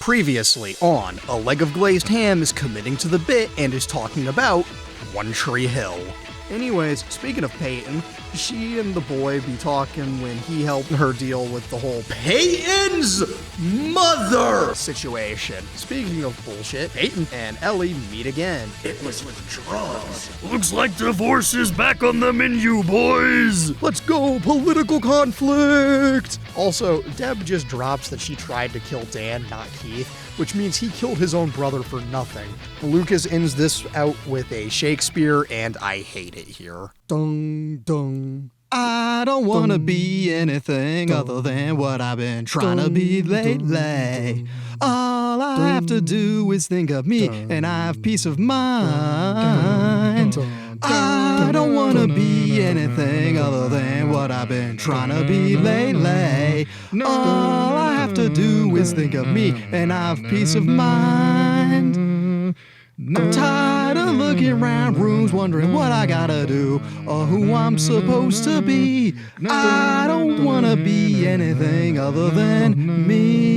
Previously on, a leg of glazed ham is committing to the bit and is talking about One Tree Hill. Anyways, speaking of Peyton, she and the boy be talking when he helped her deal with the whole Peyton's mother situation. Speaking of bullshit, Peyton and Ellie meet again. It was with drugs. Looks like divorce is back on the menu, boys. Let's go, political conflict! Also, Deb just drops that she tried to kill Dan, not Keith, which means he killed his own brother for nothing. Lucas ends this out with a Shakespeare, and I hate it here. Dung, dung. I don't want to be anything other than what I've been trying to be lately. All I have to do is think of me and I have peace of mind. I don't want to be anything other than what I've been trying to be lately. All I have to do is think of me and I have peace of mind. I'm tired of looking around rooms wondering what I gotta do or who I'm supposed to be. I don't wanna be anything other than me.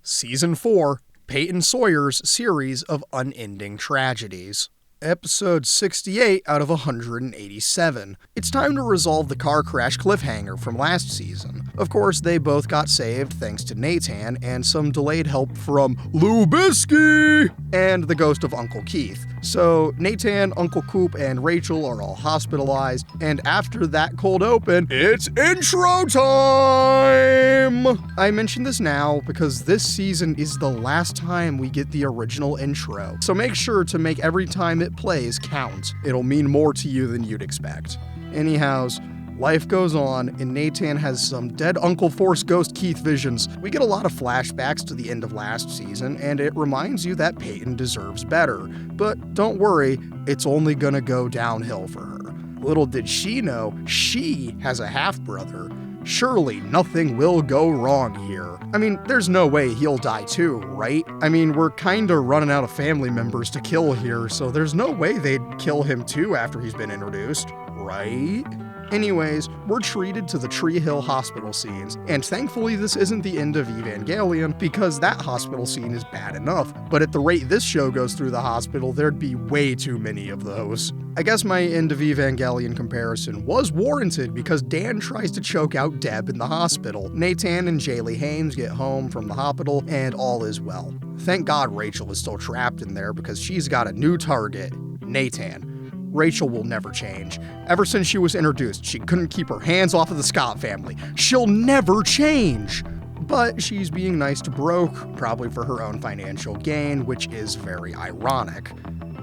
Season 4, Peyton Sawyer's series of unending tragedies. Episode 68 out of 187. It's time to resolve the car crash cliffhanger from last season. Of course, they both got saved thanks to Nathan and some delayed help from Lubisky and the ghost of Uncle Keith. So Nathan, Uncle Coop, and Rachel are all hospitalized, and after that cold open, it's intro time! I mention this now because this season is the last time we get the original intro, so make sure to make every time it plays count. It'll mean more to you than you'd expect. Anyhows, life goes on, and Nathan has some dead Uncle Force Ghost Keith visions. We get a lot of flashbacks to the end of last season, and it reminds you that Peyton deserves better. But don't worry, it's only gonna go downhill for her. Little did she know, she has a half-brother. Surely nothing will go wrong here. I mean, there's no way he'll die too, right? I mean, we're kinda running out of family members to kill here, so there's no way they'd kill him too after he's been introduced, right? Anyways, we're treated to the Tree Hill hospital scenes, and thankfully this isn't the end of Evangelion, because that hospital scene is bad enough, but at the rate this show goes through the hospital, there'd be way too many of those. I guess my end of Evangelion comparison was warranted because Dan tries to choke out Deb in the hospital. Nathan and Jaylee Hames get home from the hospital, and all is well. Thank God Rachel is still trapped in there because she's got a new target, Nathan. Rachel will never change. Ever since she was introduced, she couldn't keep her hands off of the Scott family. She'll never change! But she's being nice to Brooke, probably for her own financial gain, which is very ironic.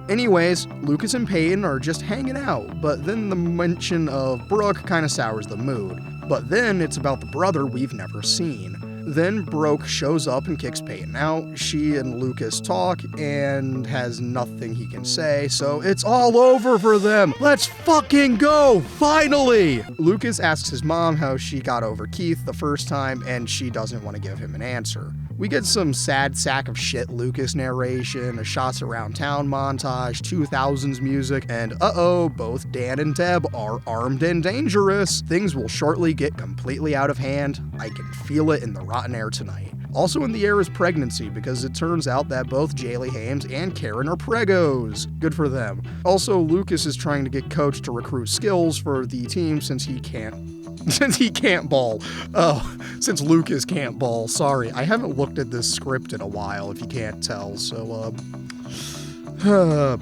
Anyways, Lucas and Peyton are just hanging out, but then the mention of Brooke kind of sours the mood. But then it's about the brother we've never seen. Then Brooke shows up and kicks Peyton out. She and Lucas talk and has nothing he can say, so it's all over for them. Let's fucking go, finally! Lucas asks his mom how she got over Keith the first time, and she doesn't want to give him an answer. We get some sad sack of shit Lucas narration, a shots around town montage, 2000s music, and uh-oh, both Dan and Deb are armed and dangerous. Things will shortly get completely out of hand. I can feel it in the rotten air tonight. Also in the air is pregnancy, because it turns out that both Jaylee Hames and Karen are pregos. Good for them. Also, Lucas is trying to get Coach to recruit skills for the team since he can't ball. Since Lucas can't ball. Sorry, I haven't looked at this script in a while, if you can't tell, so,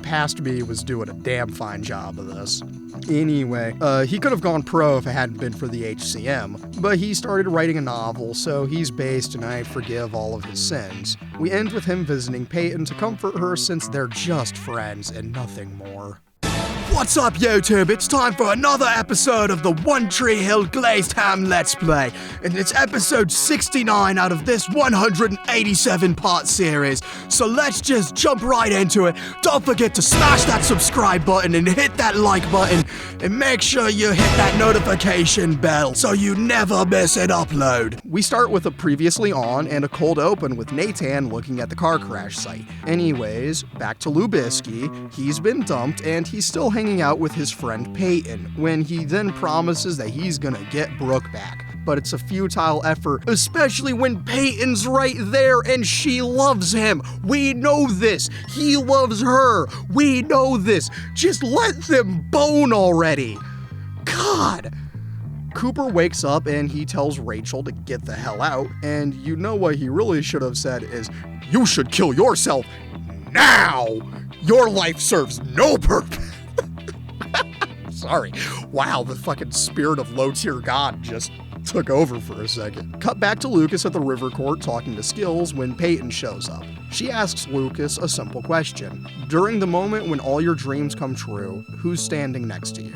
past me was doing a damn fine job of this. Anyway, he could have gone pro if it hadn't been for the HCM, but he started writing a novel, so he's based and I forgive all of his sins. We end with him visiting Peyton to comfort her since they're just friends and nothing more. What's up, YouTube? It's time for another episode of the One Tree Hill Glazed Ham Let's Play, and it's episode 69 out of this 187-part series, so let's just jump right into it. Don't forget to smash that subscribe button and hit that like button, and make sure you hit that notification bell so you never miss an upload. We start with a previously on and a cold open with Nathan looking at the car crash site. Anyways, back to Lubisky. He's been dumped, and he's still hanging out with his friend Peyton, when he then promises that he's gonna get Brooke back. but it's a futile effort, especially when Peyton's right there and she loves him. We know this. He loves her. We know this. Just let them bone already. God. Cooper wakes up and he tells Rachel to get the hell out, and you know what he really should have said is, "You should kill yourself now. Your life serves no purpose." Sorry. Wow, the fucking spirit of low-tier God just took over for a second. Cut back to Lucas at the river court talking to Skills when Peyton shows up. She asks Lucas a simple question. During the moment when all your dreams come true, who's standing next to you?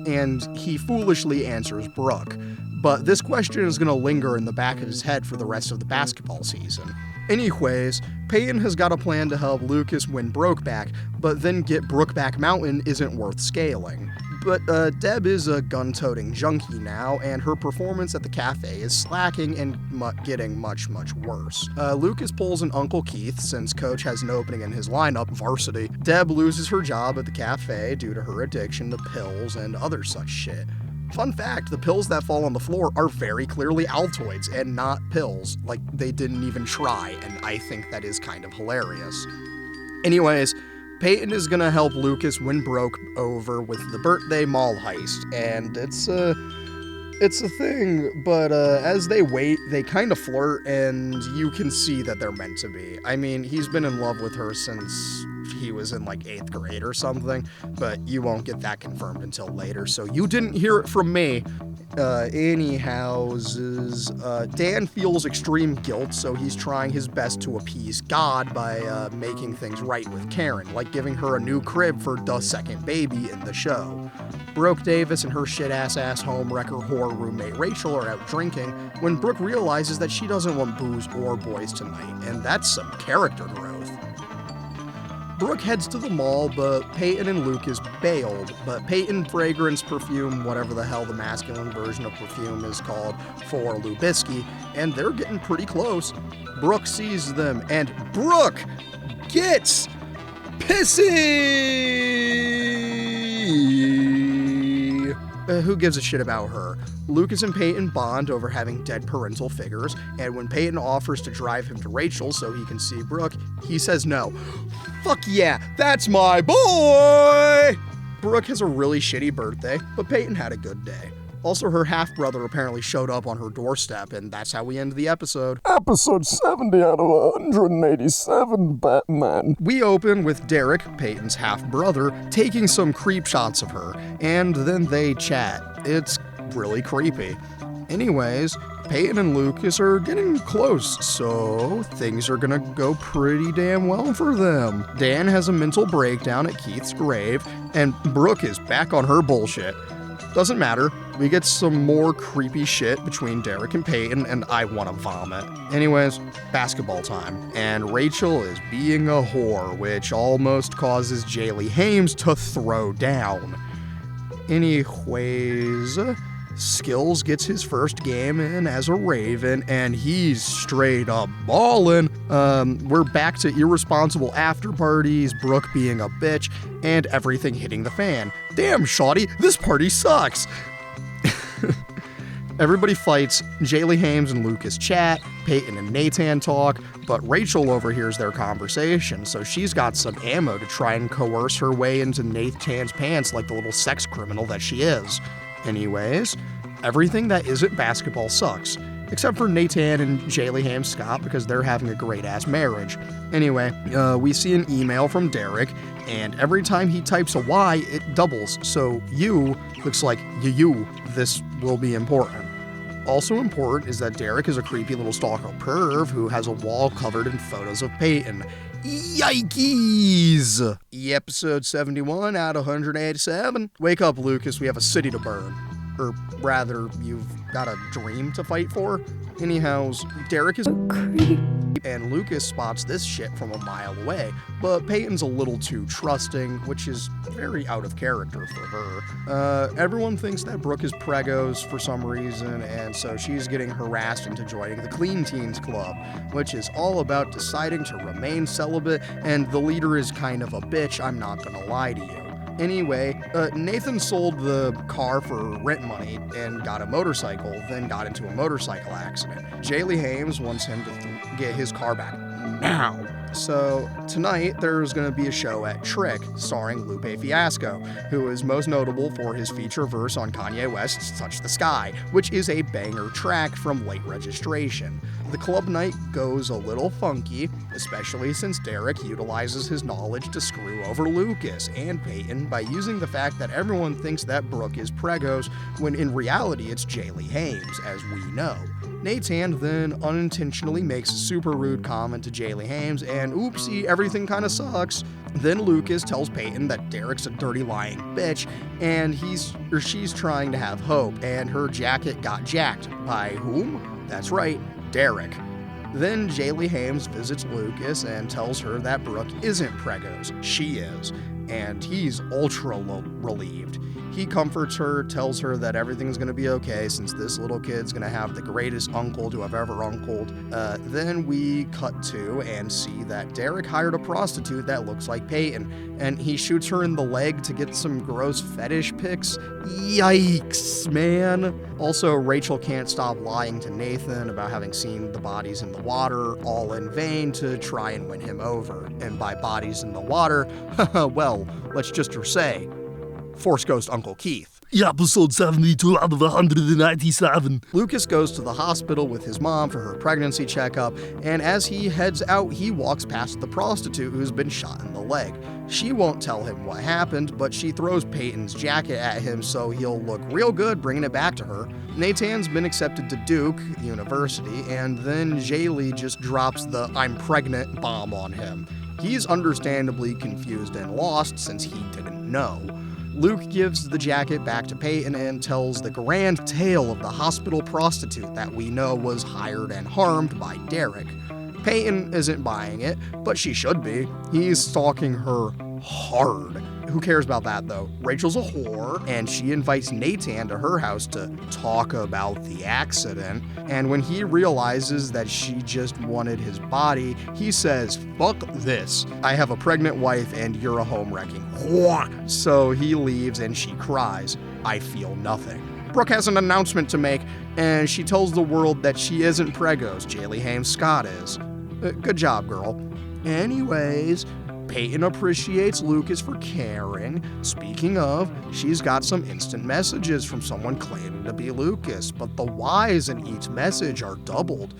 And he foolishly answers Brooke. But this question is going to linger in the back of his head for the rest of the basketball season. Anyways, Peyton has got a plan to help Lucas win Brokeback, but then get Brokeback Mountain isn't worth scaling. But Deb is a gun-toting junkie now, and her performance at the cafe is slacking and getting much, much worse. Lucas pulls an Uncle Keith since Coach has an opening in his lineup, varsity. Deb loses her job at the cafe due to her addiction to pills and other such shit. Fun fact, the pills that fall on the floor are very clearly Altoids and not pills. Like, they didn't even try, and I think that is kind of hilarious. Anyways, Peyton is gonna help Lucas win Broke over with the birthday mall heist, and it's a thing, but as they wait, they kind of flirt, and you can see that they're meant to be. I mean, he's been in love with her since he was in like 8th grade or something, but you won't get that confirmed until later, so you didn't hear it from me. Dan feels extreme guilt, so he's trying his best to appease God by making things right with Karen, like giving her a new crib for the second baby in the show. Brooke Davis and her shit-ass homewrecker whore roommate Rachel are out drinking when Brooke realizes that she doesn't want booze or boys tonight, and that's some character growth. Brooke heads to the mall, but Peyton and Lucas bailed, but Peyton fragrance perfume, whatever the hell the masculine version of perfume is called, for Lubisky, and they're getting pretty close. Brooke sees them, and Brooke gets pissy! Who gives a shit about her? Lucas and Peyton bond over having dead parental figures, and when Peyton offers to drive him to Rachel so he can see Brooke, he says no. Fuck yeah, that's my boy! Brooke has a really shitty birthday, but Peyton had a good day. Also, her half-brother apparently showed up on her doorstep, and that's how we end the episode. Episode 70 out of 187, Batman. We open with Derek, Peyton's half-brother, taking some creep shots of her, and then they chat. It's really creepy. Anyways, Peyton and Lucas are getting close, so things are gonna go pretty damn well for them. Dan has a mental breakdown at Keith's grave, and Brooke is back on her bullshit. Doesn't matter, we get some more creepy shit between Derek and Peyton, and I want to vomit. Anyways, basketball time, and Rachel is being a whore, which almost causes Jaylee Hames to throw down. Anyways, Skills gets his first game in as a Raven, and he's straight up ballin'. We're back to irresponsible after parties, Brooke being a bitch, and everything hitting the fan. Damn, shawty, this party sucks. Everybody fights, Jaylee Hames and Lucas chat, Peyton and Nathan talk, but Rachel overhears their conversation, so she's got some ammo to try and coerce her way into Nathan's pants like the little sex criminal that she is. Anyways, everything that isn't basketball sucks, except for Nathan and Jaylee Hames Scott because they're having a great-ass marriage. Anyway, we see an email from Derek, and every time he types a Y, it doubles, so you looks like you. This will be important. Also important is that Derek is a creepy little stalker perv who has a wall covered in photos of Peyton. Yikes! Episode 71 out of 187. Wake up, Lucas, we have a city to burn. Or rather, you've got a dream to fight for. Anyhows, Derek is a creep, and Lucas spots this shit from a mile away, but Peyton's a little too trusting, which is very out of character for her. Everyone thinks that Brooke is pregos for some reason, and so she's getting harassed into joining the Clean Teens Club, which is all about deciding to remain celibate, and the leader is kind of a bitch, I'm not gonna lie to you. Anyway, Nathan sold the car for rent money and got a motorcycle, then got into a motorcycle accident. Jaylee Hames wants him to get his car back now. So tonight there's going to be a show at Trick starring Lupe Fiasco, who is most notable for his feature verse on Kanye West's Touch the Sky, which is a banger track from Late Registration. The club night goes a little funky, especially since Derek utilizes his knowledge to screw over Lucas and Peyton by using the fact that everyone thinks that Brooke is pregos, when in reality it's Jaylee Hames, as we know. Nathan then unintentionally makes a super rude comment to Jaylee Hames, and oopsie, everything kinda sucks. Then Lucas tells Peyton that Derek's a dirty lying bitch, and she's trying to have hope, and her jacket got jacked. By whom? That's right, Derek. Then Jaylee Hames visits Lucas and tells her that Brooke isn't pregos, she is, and he's ultra relieved. He comforts her, tells her that everything's gonna be okay since this little kid's gonna have the greatest uncle to have ever uncled. Then we cut to and see that Derek hired a prostitute that looks like Peyton, and he shoots her in the leg to get some gross fetish pics. Yikes, man. Also, Rachel can't stop lying to Nathan about having seen the bodies in the water, all in vain to try and win him over. And by bodies in the water, well, let's just say, Force Ghost Uncle Keith. Episode 72 out of 197. Lucas goes to the hospital with his mom for her pregnancy checkup, and as he heads out, he walks past the prostitute who's been shot in the leg. She won't tell him what happened, but she throws Peyton's jacket at him so he'll look real good bringing it back to her. Nathan's been accepted to Duke University, and then Jaylee just drops the "I'm pregnant" bomb on him. He's understandably confused and lost since he didn't know. Luke gives the jacket back to Peyton and tells the grand tale of the hospital prostitute that we know was hired and harmed by Derek. Peyton isn't buying it, but she should be. He's stalking her hard. Who cares about that though? Rachel's a whore, and she invites Nathan to her house to talk about the accident. And when he realizes that she just wanted his body, he says, "Fuck this. I have a pregnant wife and you're a home wrecking whore." So he leaves and she cries. I feel nothing. Brooke has an announcement to make, and she tells the world that she isn't pregos, Jaylee Hames Scott is. Good job, girl. Anyways, Peyton appreciates Lucas for caring. Speaking of, she's got some instant messages from someone claiming to be Lucas, but the Y's in each message are doubled.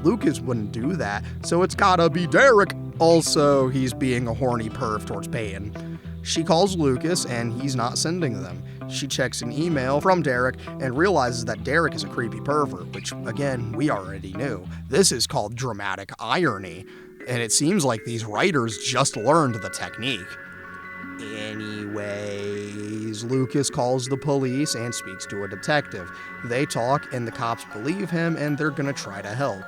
Lucas wouldn't do that, so it's gotta be Derek. Also, he's being a horny perv towards Peyton. She calls Lucas, and he's not sending them. She checks an email from Derek and realizes that Derek is a creepy pervert, which, again, we already knew. This is called dramatic irony. And it seems like these writers just learned the technique. Anyways, Lucas calls the police and speaks to a detective. They talk and the cops believe him and they're gonna try to help.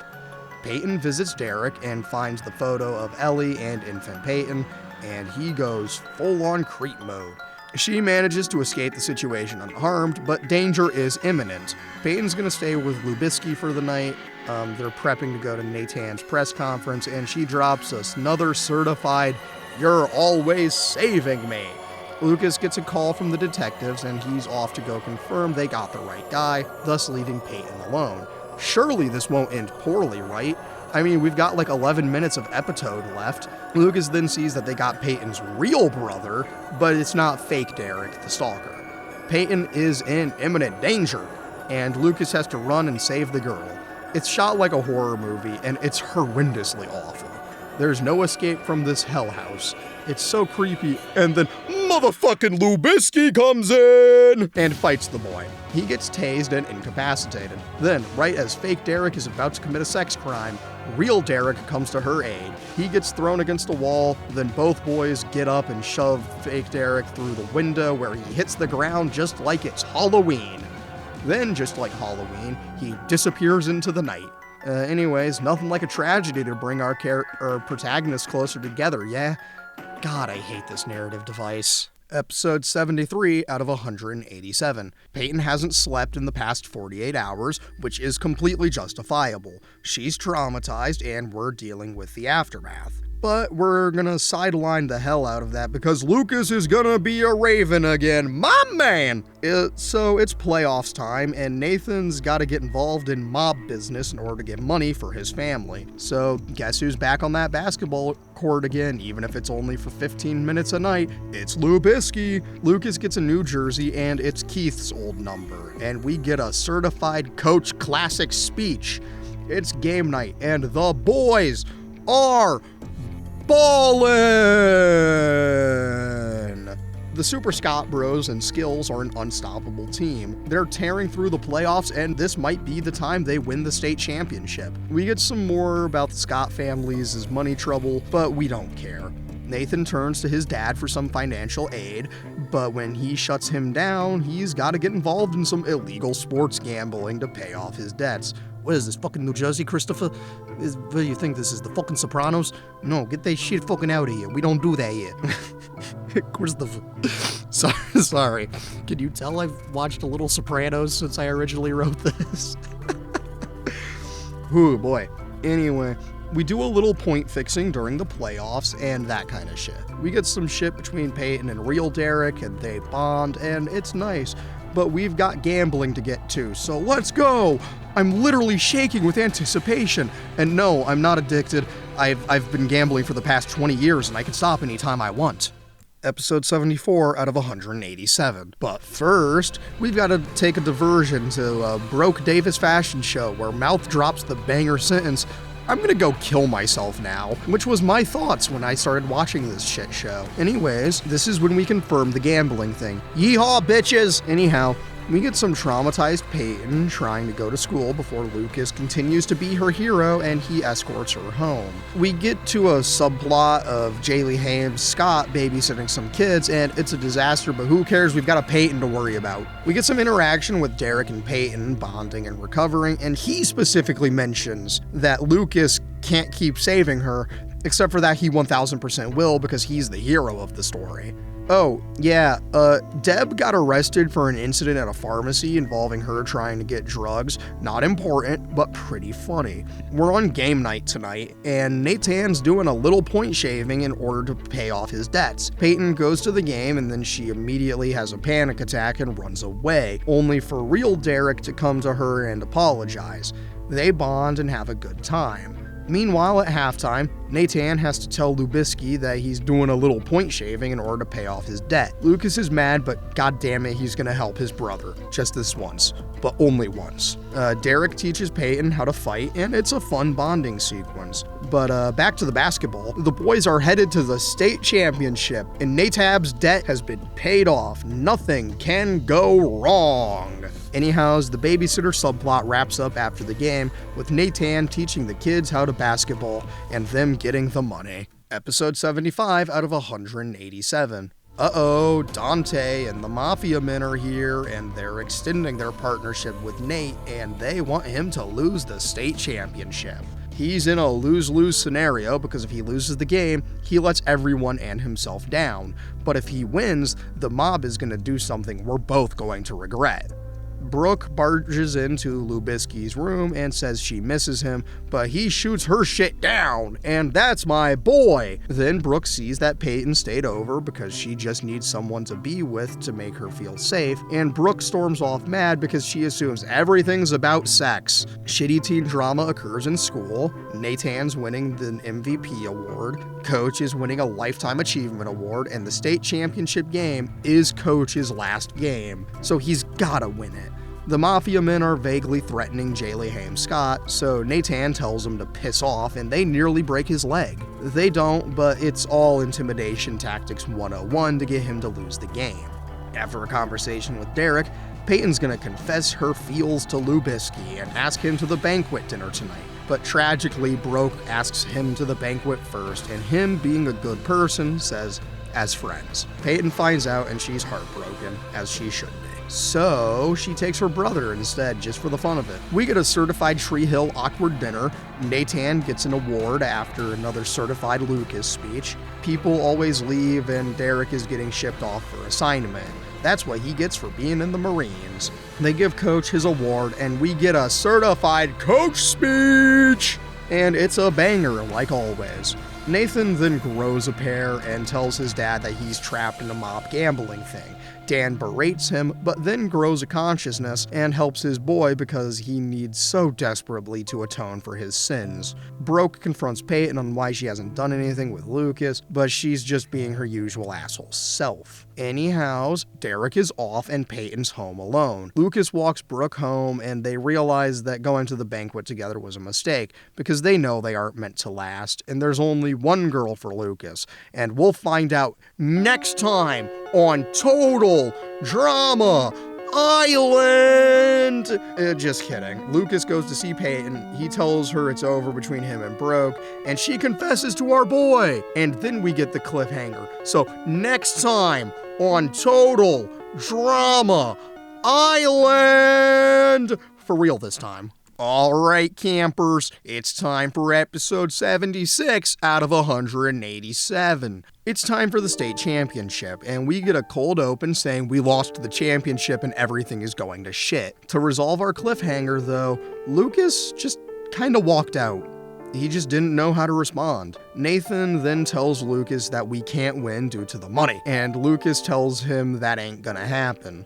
Peyton visits Derek and finds the photo of Ellie and infant Peyton, and he goes full-on creep mode. She manages to escape the situation unharmed, but danger is imminent. Peyton's gonna stay with Lubisky for the night. They're prepping to go to Nathan's press conference, and she drops us another certified, "You're always saving me." Lucas gets a call from the detectives, and he's off to go confirm they got the right guy, thus leaving Peyton alone. Surely this won't end poorly, right? I mean, we've got like 11 minutes of episode left. Lucas then sees that they got Peyton's real brother, but it's not fake Derek, the stalker. Peyton is in imminent danger, and Lucas has to run and save the girl. It's shot like a horror movie, and it's horrendously awful. There's no escape from this hell house. It's so creepy, and then motherfucking Lubisky comes in and fights the boy. He gets tased and incapacitated. Then, right as fake Derek is about to commit a sex crime, real Derek comes to her aid. He gets thrown against a wall, then both boys get up and shove fake Derek through the window where he hits the ground just like it's Halloween. Then, just like Halloween, he disappears into the night. Anyways, nothing like a tragedy to bring our protagonists closer together, yeah? God, I hate this narrative device. Episode 73 out of 187. Peyton hasn't slept in the past 48 hours, which is completely justifiable. She's traumatized, and we're dealing with the aftermath. But we're gonna sideline the hell out of that because Lucas is gonna be a Raven again, my man! So it's playoffs time, and Nathan's gotta get involved in mob business in order to get money for his family. So guess who's back on that basketball court again, even if it's only for 15 minutes a night? It's Lubisky. Lucas gets a new jersey, and it's Keith's old number, and we get a certified coach classic speech. It's game night, and the boys are ballin'! The Super Scott Bros and Skills are an unstoppable team. They're tearing through the playoffs, and this might be the time they win the state championship. We get some more about the Scott family's money trouble, but we don't care. Nathan turns to his dad for some financial aid, but when he shuts him down, he's got to get involved in some illegal sports gambling to pay off his debts. What is this, fucking New Jersey, Christopher? What do you think this is, the fucking Sopranos? No, get that shit fucking out of here. We don't do that here. Christopher. Sorry. Can you tell I've watched a little Sopranos since I originally wrote this? Ooh, boy. Anyway, we do a little point fixing during the playoffs and that kind of shit. We get some shit between Peyton and Real Derek, and they bond, and it's nice. But we've got gambling to get to, so let's go! I'm literally shaking with anticipation. And no, I'm not addicted. I've been gambling for the past 20 years, and I can stop anytime I want. Episode 74 out of 187. But first, we've got to take a diversion to a Broke Davis fashion show where Mouth drops the banger sentence, "I'm gonna go kill myself now," which was my thoughts when I started watching this shit show. Anyways, this is when we confirm the gambling thing. Yeehaw, bitches! Anyhow, we get some traumatized Peyton trying to go to school before Lucas continues to be her hero and he escorts her home. We get to a subplot of Jaylee Hames Scott babysitting some kids, and it's a disaster, but who cares? We've got a Peyton to worry about. We get some interaction with Derek and Peyton bonding and recovering, and he specifically mentions that Lucas can't keep saving her, except for that he 1000% will because he's the hero of the story. Oh, yeah, Deb got arrested for an incident at a pharmacy involving her trying to get drugs. Not important, but pretty funny. We're on game night tonight, and Nathan's doing a little point shaving in order to pay off his debts. Peyton goes to the game, and then she immediately has a panic attack and runs away, only for Real Derek to come to her and apologize. They bond and have a good time. Meanwhile, at halftime, Nathan has to tell Lubisky that he's doing a little point shaving in order to pay off his debt. Lucas is mad, but goddamn it, he's gonna help his brother. Just this once, but only once. Derek teaches Peyton how to fight, and it's a fun bonding sequence. But back to the basketball. The boys are headed to the state championship, and Natab's debt has been paid off. Nothing can go wrong. Anyhows, the babysitter subplot wraps up after the game, with Nathan teaching the kids how to basketball and them getting the money. Episode 75 out of 187. Uh-oh, Dante and the Mafia men are here, and they're extending their partnership with Nate, and they want him to lose the state championship. He's in a lose-lose scenario because if he loses the game, he lets everyone and himself down. But if he wins, the mob is going to do something we're both going to regret. Brooke barges into Lubisky's room and says she misses him, but he shoots her shit down, and that's my boy. Then Brooke sees that Peyton stayed over because she just needs someone to be with to make her feel safe, and Brooke storms off mad because she assumes everything's about sex. Shitty teen drama occurs in school. Nathan's winning the MVP award, Coach is winning a Lifetime Achievement Award, and the state championship game is Coach's last game, so he's gotta win it. The Mafia men are vaguely threatening Jaylee Hames Scott, so Nathan tells them to piss off and they nearly break his leg. They don't, but it's all intimidation tactics 101 to get him to lose the game. After a conversation with Derek, Peyton's gonna confess her feels to Lubisky and ask him to the banquet dinner tonight. But tragically, Broke asks him to the banquet first, and him being a good person says, as friends. Peyton finds out and she's heartbroken, as she should be. So she takes her brother instead, just for the fun of it. We get a certified Tree Hill awkward dinner. Nathan gets an award after another certified Lucas speech. People always leave and Derek is getting shipped off for assignment. That's what he gets for being in the Marines. They give Coach his award and we get a certified Coach speech! And it's a banger, like always. Nathan then grows a pair and tells his dad that he's trapped in a mob gambling thing. Dan berates him, but then grows a consciousness and helps his boy because he needs so desperately to atone for his sins. Brooke confronts Peyton on why she hasn't done anything with Lucas, but she's just being her usual asshole self. Anyhows, Derek is off and Peyton's home alone. Lucas walks Brooke home and they realize that going to the banquet together was a mistake because they know they aren't meant to last and there's only one girl for Lucas. And we'll find out next time on Total Drama Island! Just kidding. Lucas goes to see Peyton, he tells her it's over between him and Brooke, and she confesses to our boy! And then we get the cliffhanger. So next time on Total Drama Island! For real this time. Alright campers, it's time for episode 76 out of 187. It's time for the state championship, and we get a cold open saying we lost the championship and everything is going to shit. To resolve our cliffhanger though, Lucas just kinda walked out. He just didn't know how to respond. Nathan then tells Lucas that we can't win due to the money, and Lucas tells him that ain't gonna happen.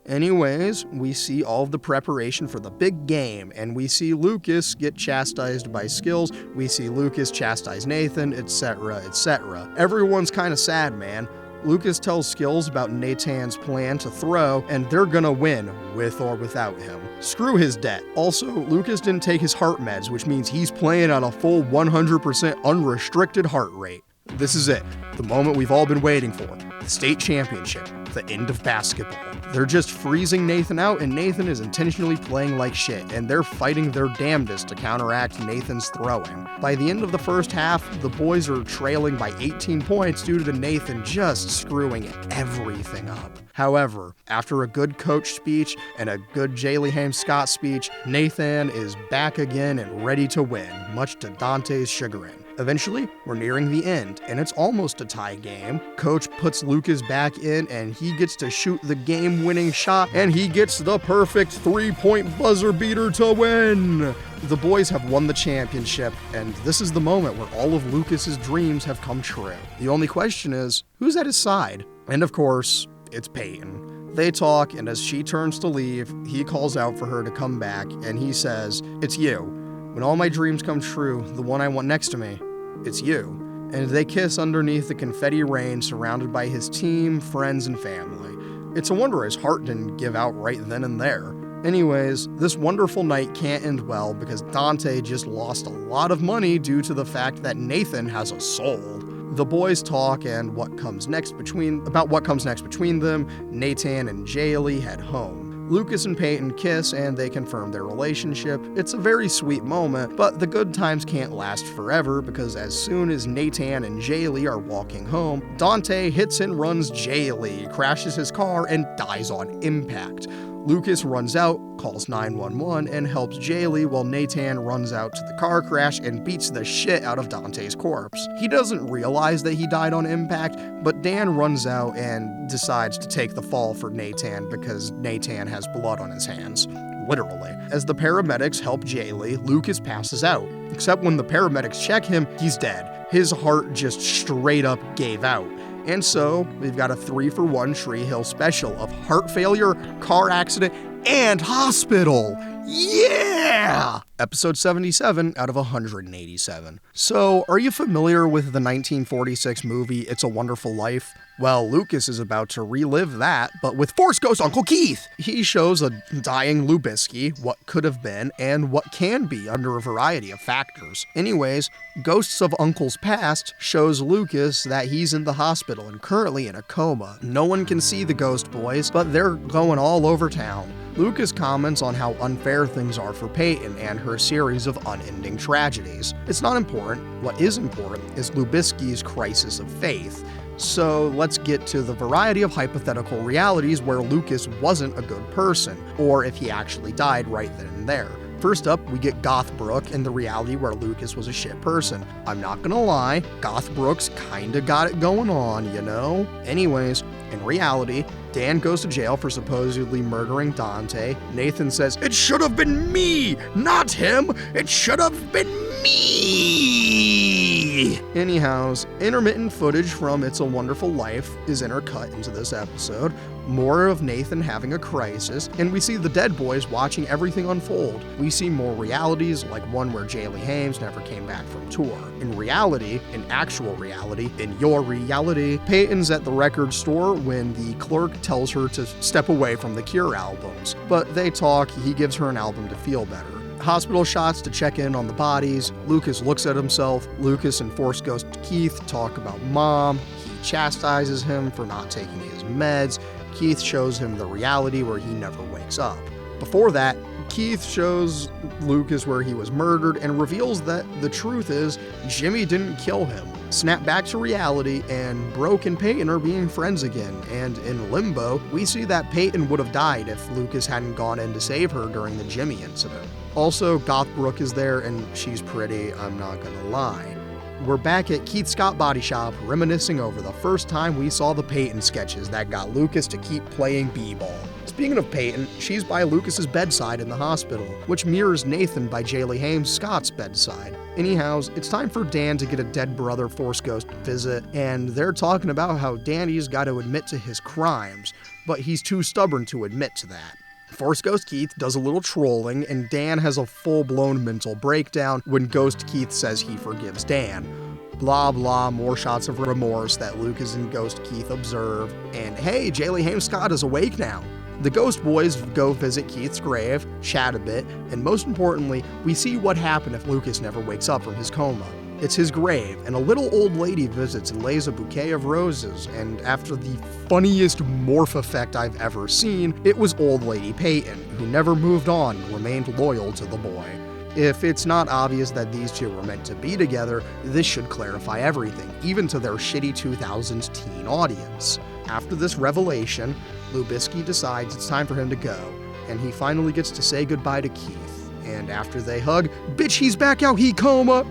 Anyways, we see all of the preparation for the big game, and we see Lucas get chastised by Skills, we see Lucas chastise Nathan, etc., etc. Everyone's kinda sad, man. Lucas tells Skills about Nathan's plan to throw, and they're gonna win, with or without him. Screw his debt. Also, Lucas didn't take his heart meds, which means he's playing at a full 100% unrestricted heart rate. This is it, the moment we've all been waiting for. The state championship, the end of basketball. They're just freezing Nathan out, and Nathan is intentionally playing like shit, and they're fighting their damnedest to counteract Nathan's throwing. By the end of the first half, the boys are trailing by 18 points due to Nathan just screwing everything up. However, after a good coach speech and a good Jaylee Scott speech, Nathan is back again and ready to win, much to Dante's chagrin. Eventually, we're nearing the end, and it's almost a tie game. Coach puts Lucas back in, and he gets to shoot the game-winning shot, and he gets the perfect three-point buzzer beater to win! The boys have won the championship, and this is the moment where all of Lucas's dreams have come true. The only question is, who's at his side? And of course, it's Peyton. They talk, and as she turns to leave, he calls out for her to come back, and he says, "It's you. When all my dreams come true, the one I want next to me, it's you." And they kiss underneath the confetti rain surrounded by his team, friends, and family. It's a wonder his heart didn't give out right then and there. Anyways, this wonderful night can't end well because Dante just lost a lot of money due to the fact that Nathan has a soul. The boys talk and about what comes next between them. Nathan and Jaylee head home. Lucas and Peyton kiss and they confirm their relationship. It's a very sweet moment, but the good times can't last forever because as soon as Nathan and Jaylee are walking home, Dante hits and runs Jaylee, crashes his car, and dies on impact. Lucas runs out, calls 911, and helps Jaylee while Nathan runs out to the car crash and beats the shit out of Dante's corpse. He doesn't realize that he died on impact, but Dan runs out and decides to take the fall for Nathan because Nathan has blood on his hands. Literally. As the paramedics help Jaylee, Lucas passes out. Except when the paramedics check him, he's dead. His heart just straight up gave out. And so, we've got a 3-for-1 Tree Hill special of heart failure, car accident, and hospital. Yeah! Episode 77 out of 187. So, are you familiar with the 1946 movie It's a Wonderful Life? Well, Lucas is about to relive that, but with Force Ghost Uncle Keith. He shows a dying Lubisky what could have been and what can be under a variety of factors. Anyways, Ghosts of Uncle's Past shows Lucas that he's in the hospital and currently in a coma. No one can see the ghost boys, but they're going all over town. Lucas comments on how unfair things are for Peyton and her series of unending tragedies. It's not important. What is important is Lubisky's crisis of faith. So let's get to the variety of hypothetical realities where Lucas wasn't a good person, or if he actually died right then and there. First up, we get Gothbrook and the reality where Lucas was a shit person. I'm not gonna lie, Gothbrook's kinda got it going on, you know? Anyways, in reality, Dan goes to jail for supposedly murdering Dante. Nathan says, "It should have been me, not him! It should have been me!" me. Anyhows, intermittent footage from It's a Wonderful Life is intercut into this episode, more of Nathan having a crisis, and we see the Dead Boys watching everything unfold. We see more realities, like one where Jaylee Hames never came back from tour. In reality, in actual reality, in your reality, Peyton's at the record store when the clerk tells her to step away from the Cure albums. But they talk, he gives her an album to feel better. Hospital shots to check in on the bodies. Lucas looks at himself. Lucas and Force Ghost Keith talk about Mom. He chastises him for not taking his meds. Keith shows him the reality where he never wakes up. Before that, Keith shows Lucas where he was murdered and reveals that the truth is Jimmy didn't kill him. Snap back to reality, and Broke and Peyton are being friends again, and in Limbo, we see that Peyton would have died if Lucas hadn't gone in to save her during the Jimmy incident. Also, Goth Brooke is there, and she's pretty, I'm not gonna lie. We're back at Keith Scott Body Shop, reminiscing over the first time we saw the Peyton sketches that got Lucas to keep playing b-ball. Speaking of Peyton, she's by Lucas's bedside in the hospital, which mirrors Nathan by Jaylee Hames Scott's bedside. Anyhows, it's time for Dan to get a dead brother Force Ghost visit, and they're talking about how Danny's got to admit to his crimes, but he's too stubborn to admit to that. Force Ghost Keith does a little trolling, and Dan has a full-blown mental breakdown when Ghost Keith says he forgives Dan. Blah blah, more shots of remorse that Lucas and Ghost Keith observe, and hey, Jaylee Hames Scott is awake now. The Ghost Boys go visit Keith's grave, chat a bit, and most importantly, we see what happened if Lucas never wakes up from his coma. It's his grave, and a little old lady visits and lays a bouquet of roses, and after the funniest morph effect I've ever seen, it was old lady Peyton, who never moved on and remained loyal to the boy. If it's not obvious that these two were meant to be together, this should clarify everything, even to their shitty 2000s teen audience. After this revelation, Lubisky decides it's time for him to go, and he finally gets to say goodbye to Keith. And after they hug, bitch, he's back out, he coma!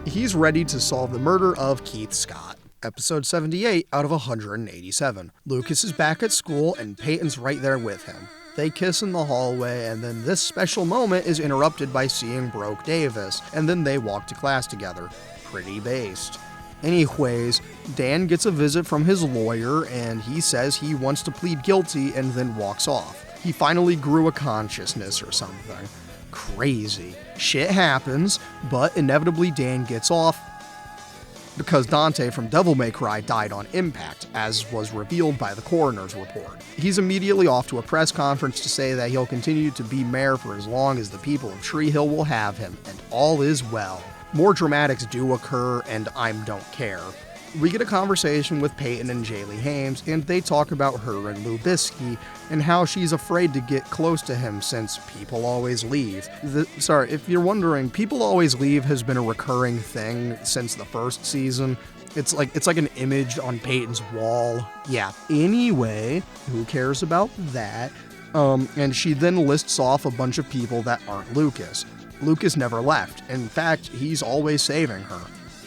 He's ready to solve the murder of Keith Scott. Episode 78 out of 187. Lucas is back at school, and Peyton's right there with him. They kiss in the hallway, and then this special moment is interrupted by seeing Broke Davis, and then they walk to class together. Pretty based. Anyways, Dan gets a visit from his lawyer, and he says he wants to plead guilty and then walks off. He finally grew a consciousness or something. Crazy. Shit happens, but inevitably Dan gets off because Dante from Devil May Cry died on impact, as was revealed by the coroner's report. He's immediately off to a press conference to say that he'll continue to be mayor for as long as the people of Tree Hill will have him, and all is well. More dramatics do occur, and I don't care. We get a conversation with Peyton and Jaylee Hames, and they talk about her and Lubisky, and how she's afraid to get close to him since people always leave. If you're wondering, people always leave has been a recurring thing since the first season. It's like an image on Peyton's wall. Yeah. Anyway, who cares about that? And she then lists off a bunch of people that aren't Lucas. Lucas never left. In fact, he's always saving her.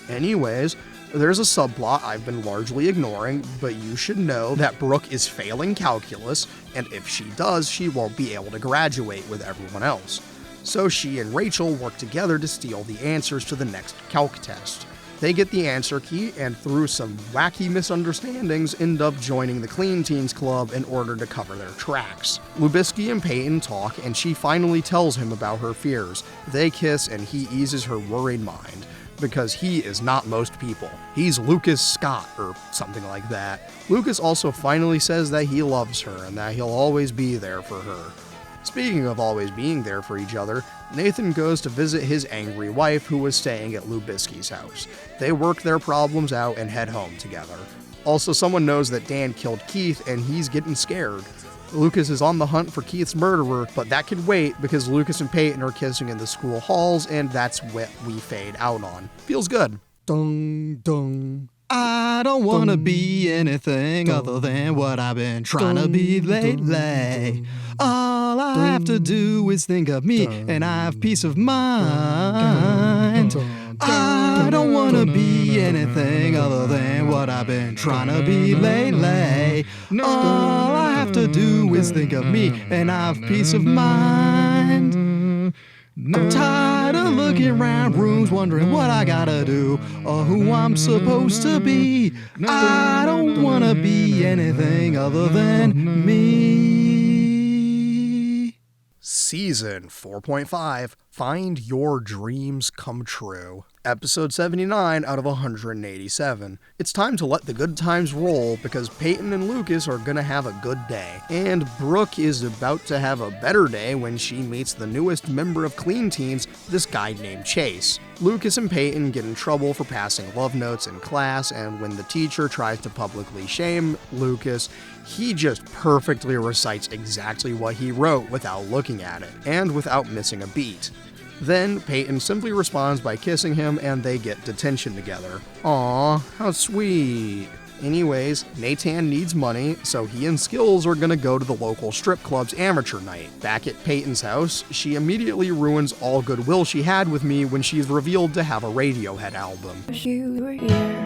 Anyways, there's a subplot I've been largely ignoring, but you should know that Brooke is failing calculus, and if she does, she won't be able to graduate with everyone else. So she and Rachel work together to steal the answers to the next calc test. They get the answer key, and through some wacky misunderstandings, end up joining the Clean Teens Club in order to cover their tracks. Lubisky and Peyton talk, and she finally tells him about her fears. They kiss, and he eases her worried mind, because he is not most people. He's Lucas Scott, or something like that. Lucas also finally says that he loves her, and that he'll always be there for her. Speaking of always being there for each other, Nathan goes to visit his angry wife who was staying at Lubisky's house. They work their problems out and head home together. Also, someone knows that Dan killed Keith and he's getting scared. Lucas is on the hunt for Keith's murderer, but that could wait because Lucas and Peyton are kissing in the school halls, and that's what we fade out on. Feels good. Dung, dung. I don't want to be anything other than what I've been trying to be lately. All I have to do is think of me and I have peace of mind. I don't want to be anything other than what I've been trying to be lately. All I have to do is think of me and I have peace of mind. I'm tired Tired of looking around rooms, wondering what I gotta do or who I'm supposed to be. I don't wanna be anything other than me. Season 4.5, Find Your Dreams Come True. Episode 79 out of 187. It's time to let the good times roll because Peyton and Lucas are gonna have a good day. And Brooke is about to have a better day when she meets the newest member of Clean Teens, this guy named Chase. Lucas and Peyton get in trouble for passing love notes in class, and when the teacher tries to publicly shame Lucas, he just perfectly recites exactly what he wrote without looking at it, and without missing a beat. Then Peyton simply responds by kissing him and they get detention together. Aw, how sweet. Anyways, Nathan needs money, so he and Skills are gonna go to the local strip club's amateur night. Back at Peyton's house, she immediately ruins all goodwill she had with me when she's revealed to have a Radiohead album. You were here.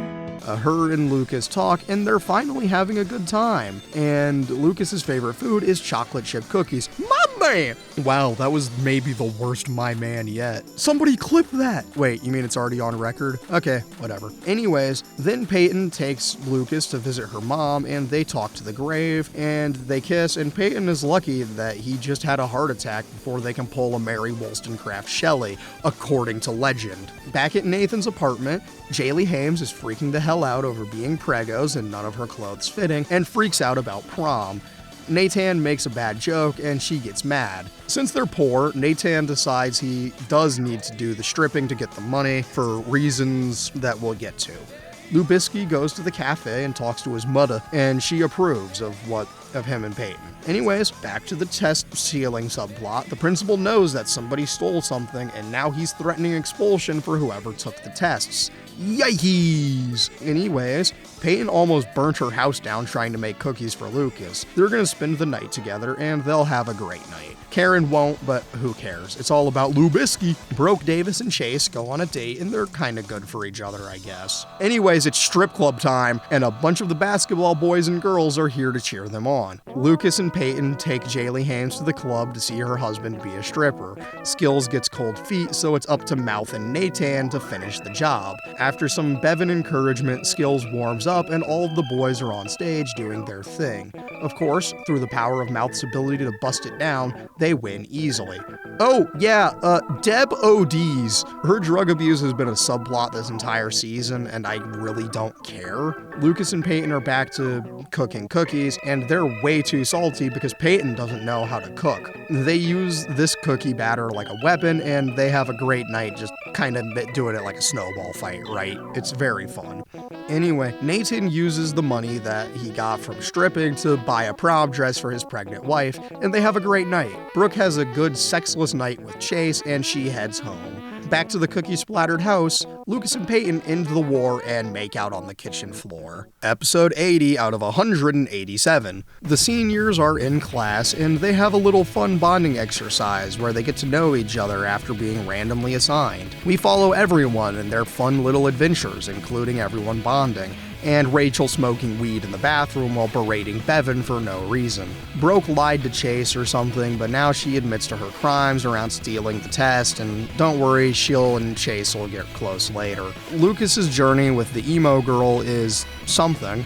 Her and Lucas talk, and they're finally having a good time. And Lucas's favorite food is chocolate chip cookies. My man! Wow, that was maybe the worst my man yet. Somebody clip that! Wait, you mean it's already on record? Okay, whatever. Anyways, then Peyton takes Lucas to visit her mom, and they talk to the grave, and they kiss, and Peyton is lucky that he just had a heart attack before they can pull a Mary Wollstonecraft Shelley, according to legend. Back at Nathan's apartment, Jaylee Hames is freaking the hell out over being pregos and none of her clothes fitting, and freaks out about prom. Nathan makes a bad joke and she gets mad. Since they're poor, Nathan decides he does need to do the stripping to get the money for reasons that we'll get to. Lubisky goes to the cafe and talks to his mother, and she approves of him and Peyton. Anyways, back to the test stealing subplot. The principal knows that somebody stole something, and now he's threatening expulsion for whoever took the tests. Yikes! Anyways, Peyton almost burnt her house down trying to make cookies for Lucas. They're gonna spend the night together, and they'll have a great night. Karen won't, but who cares? It's all about Lubisky. Broke Davis and Chase go on a date, and they're kinda good for each other, I guess. Anyways, it's strip club time, and a bunch of the basketball boys and girls are here to cheer them on. Lucas and Peyton take Jaylee Hames to the club to see her husband be a stripper. Skills gets cold feet, so it's up to Mouth and Nathan to finish the job. After some Bevan encouragement, Skills warms up, and all of the boys are on stage doing their thing. Of course, through the power of Mouth's ability to bust it down, they win easily. Oh, yeah, Deb ODs. Her drug abuse has been a subplot this entire season, and I really don't care. Lucas and Peyton are back to cooking cookies, and they're way too salty because Peyton doesn't know how to cook. They use this cookie batter like a weapon, and they have a great night just kind of doing it like a snowball fight, right? It's very fun. Anyway, Nathan uses the money that he got from stripping to buy a prom dress for his pregnant wife, and they have a great night. Brooke has a good sexless night with Chase, and she heads home. Back to the cookie-splattered house, Lucas and Peyton end the war and make out on the kitchen floor. Episode 80 out of 187. The seniors are in class, and they have a little fun bonding exercise where they get to know each other after being randomly assigned. We follow everyone in their fun little adventures, including everyone bonding, and Rachel smoking weed in the bathroom while berating Bevan for no reason. Broke lied to Chase or something, but now she admits to her crimes around stealing the test, and don't worry, she'll and Chase will get close later. Lucas's journey with the emo girl is something.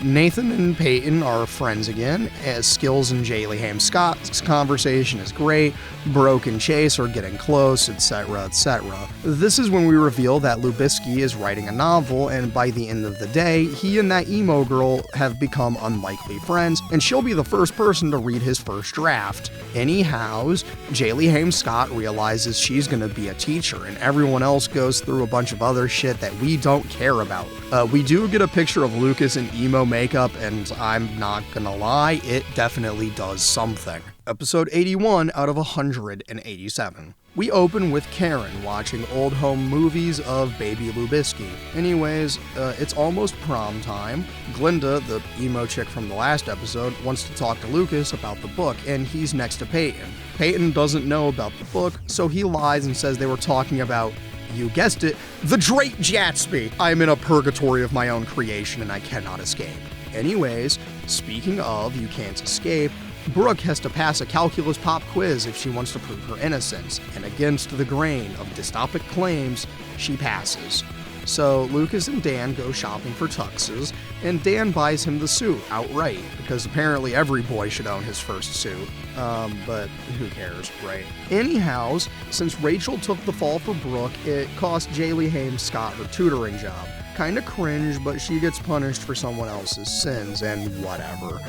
Nathan and Peyton are friends again, as Skills and Jaylee Hames Scott's conversation is great, Broke and Chase are getting close, etc., etc. This is when we reveal that Lubisky is writing a novel, and by the end of the day, he and that emo girl have become unlikely friends, and she'll be the first person to read his first draft. Anyhows, Jaylee Hames Scott realizes she's gonna be a teacher, and everyone else goes through a bunch of other shit that we don't care about. We do get a picture of Lucas in emo makeup, and I'm not gonna lie, it definitely does something. Episode 81 out of 187. We open with Karen watching old home movies of baby Lubisky. Anyways, it's almost prom time. Glinda, the emo chick from the last episode, wants to talk to Lucas about the book, and he's next to Peyton. Peyton doesn't know about the book, so he lies and says they were talking about, you guessed it, The Great Gatsby. I'm in a purgatory of my own creation and I cannot escape. Anyways, speaking of you can't escape, Brooke has to pass a calculus pop quiz if she wants to prove her innocence, and against the grain of dystopic claims, she passes. So Lucas and Dan go shopping for tuxes, and Dan buys him the suit outright, because apparently every boy should own his first suit. But who cares, right? Anyhows, since Rachel took the fall for Brooke, it cost Jaylee Hames Scott her tutoring job. Kinda cringe, but she gets punished for someone else's sins, and whatever.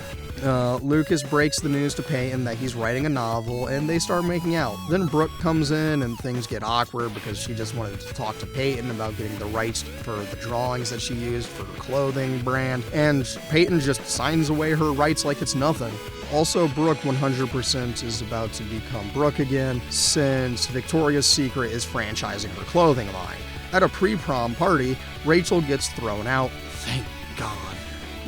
Lucas breaks the news to Peyton that he's writing a novel, and they start making out. Then Brooke comes in, and things get awkward because she just wanted to talk to Peyton about getting the rights for the drawings that she used for her clothing brand, and Peyton just signs away her rights like it's nothing. Also, Brooke 100% is about to become Brooke again, since Victoria's Secret is franchising her clothing line. At a pre-prom party, Rachel gets thrown out, thank God.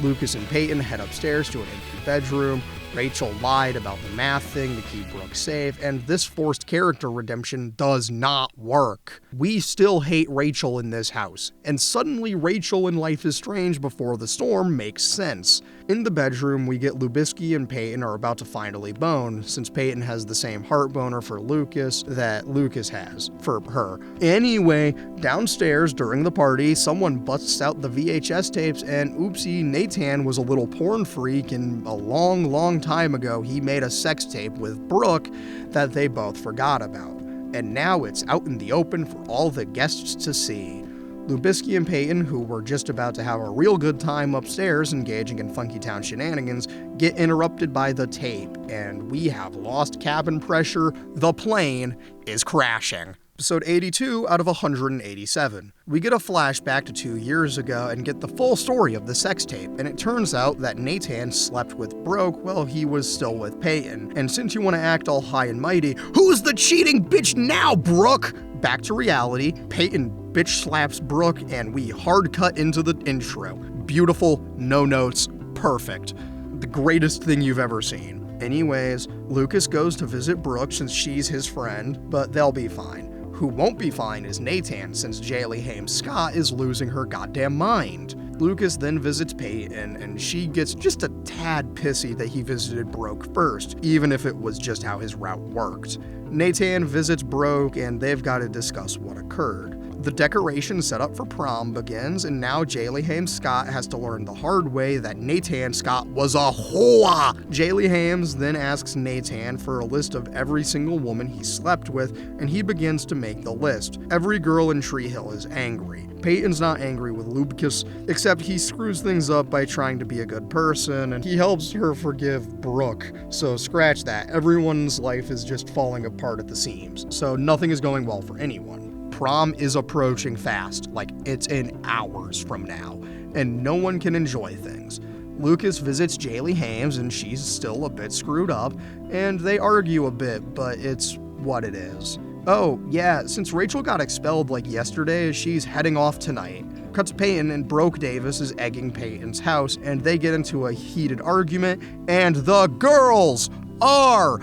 Lucas and Peyton head upstairs to an empty bedroom. Rachel lied about the math thing to keep Brooke safe, and this forced character redemption does not work. We still hate Rachel in this house, and suddenly Rachel in Life is Strange Before the Storm makes sense. In the bedroom, we get Lubisky and Peyton are about to finally bone, since Peyton has the same heart boner for Lucas that Lucas has for her. Anyway, downstairs during the party, someone busts out the VHS tapes, and oopsie, Nathan was a little porn freak, and a long time ago he made a sex tape with Brooke that they both forgot about. And now it's out in the open for all the guests to see. Lubisky and Peyton, who were just about to have a real good time upstairs engaging in Funky Town shenanigans, get interrupted by the tape, and we have lost cabin pressure. The plane is crashing. Episode 82 out of 187. We get a flashback to 2 years ago and get the full story of the sex tape, and it turns out that Nathan slept with Brooke while he was still with Peyton. And since you want to act all high and mighty, who's the cheating bitch now, Brooke? Back to reality, Peyton bitch slaps Brooke, and we hard cut into the intro. Beautiful, no notes, perfect. The greatest thing you've ever seen. Anyways, Lucas goes to visit Brooke since she's his friend, but they'll be fine. Who won't be fine is Nathan, since Jaylee Hames Scott is losing her goddamn mind. Lucas then visits Peyton, and she gets just a tad pissy that he visited Brooke first, even if it was just how his route worked. Nathan visits Brooke, and they've got to discuss what occurred. The decoration set up for prom begins, and now Jaylee Hames Scott has to learn the hard way that Nathan Scott was a whore. Jaylee Hames then asks Nathan for a list of every single woman he slept with, and he begins to make the list. Every girl in Tree Hill is angry. Peyton's not angry with Lucas, except he screws things up by trying to be a good person, and he helps her forgive Brooke. So scratch that. Everyone's life is just falling apart at the seams, so nothing is going well for anyone. Prom is approaching fast, like it's in hours from now, and no one can enjoy things. Lucas visits Jaylee Hames, and she's still a bit screwed up, and they argue a bit, but it's what it is. Oh, yeah, since Rachel got expelled like yesterday, she's heading off tonight. Cuts Peyton, and Brooke Davis is egging Peyton's house, and they get into a heated argument, and the girls are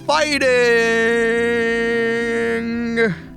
fighting!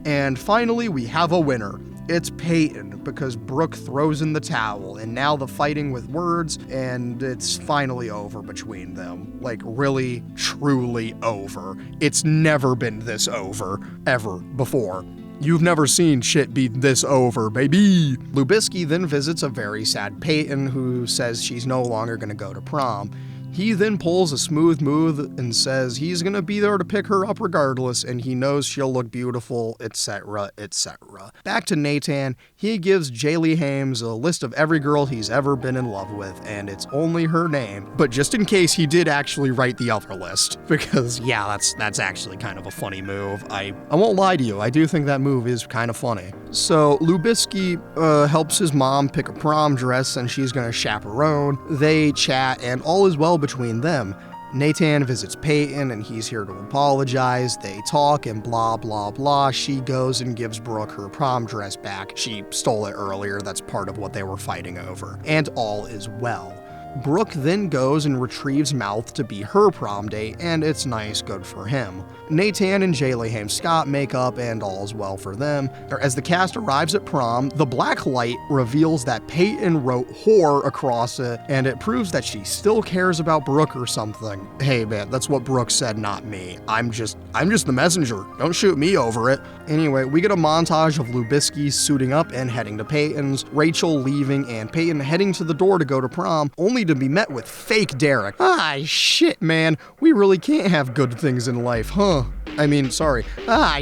And finally, we have a winner. It's Peyton, because Brooke throws in the towel, and now the fighting with words, and it's finally over between them. Like, really, truly over. It's never been this over, ever, before. You've never seen shit be this over, baby! Lubisky then visits a very sad Peyton, who says she's no longer gonna go to prom. He then pulls a smooth move and says he's gonna be there to pick her up regardless, and he knows she'll look beautiful, etc., etc. Back to Nathan, he gives Jaylee Hames a list of every girl he's ever been in love with, and it's only her name. But just in case he did actually write the other list, because yeah, that's actually kind of a funny move. I won't lie to you, I do think that move is kind of funny. So Lubisky helps his mom pick a prom dress, and she's gonna chaperone. They chat, and all is well between them. Nathan visits Peyton, and he's here to apologize. They talk, and blah blah blah. She goes and gives Brooke her prom dress back. She stole it earlier, that's part of what they were fighting over. And all is well. Brooke then goes and retrieves Mouth to be her prom date, and it's nice, good for him. Nathan and Jaylee Scott make up, and all's well for them. As the cast arrives at prom, the black light reveals that Peyton wrote whore across it, and it proves that she still cares about Brooke or something. Hey man, that's what Brooke said, not me. I'm just the messenger. Don't shoot me over it. Anyway, we get a montage of Lubisky suiting up and heading to Peyton's, Rachel leaving, and Peyton heading to the door to go to prom, only to be met with fake Derek. Ah, shit, man. We really can't have good things in life, huh?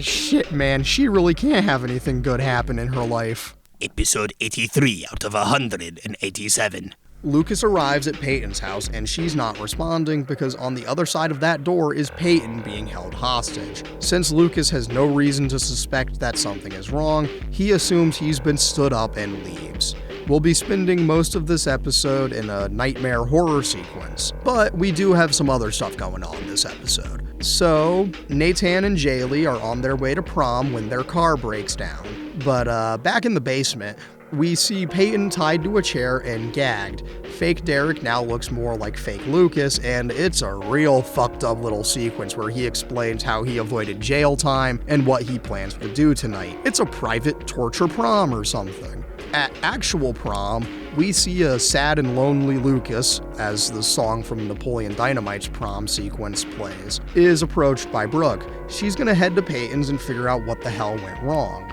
Shit, man. She really can't have anything good happen in her life. Episode 83 out of 187. Lucas arrives at Peyton's house and she's not responding because on the other side of that door is Peyton being held hostage. Since Lucas has no reason to suspect that something is wrong, he assumes he's been stood up and leaves. We'll be spending most of this episode in a nightmare horror sequence, but we do have some other stuff going on this episode. So, Nathan and Jaylee are on their way to prom when their car breaks down. But back in the basement, we see Peyton tied to a chair and gagged. Fake Derek now looks more like fake Lucas, and it's a real fucked up little sequence where he explains how he avoided jail time and what he plans to do tonight. It's a private torture prom or something. At actual prom, we see a sad and lonely Lucas, as the song from Napoleon Dynamite's prom sequence plays, is approached by Brooke. She's gonna head to Peyton's and figure out what the hell went wrong.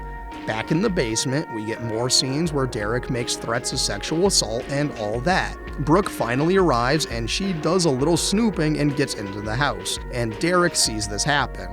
Back in the basement, we get more scenes where Derek makes threats of sexual assault and all that. Brooke finally arrives and she does a little snooping and gets into the house, and Derek sees this happen.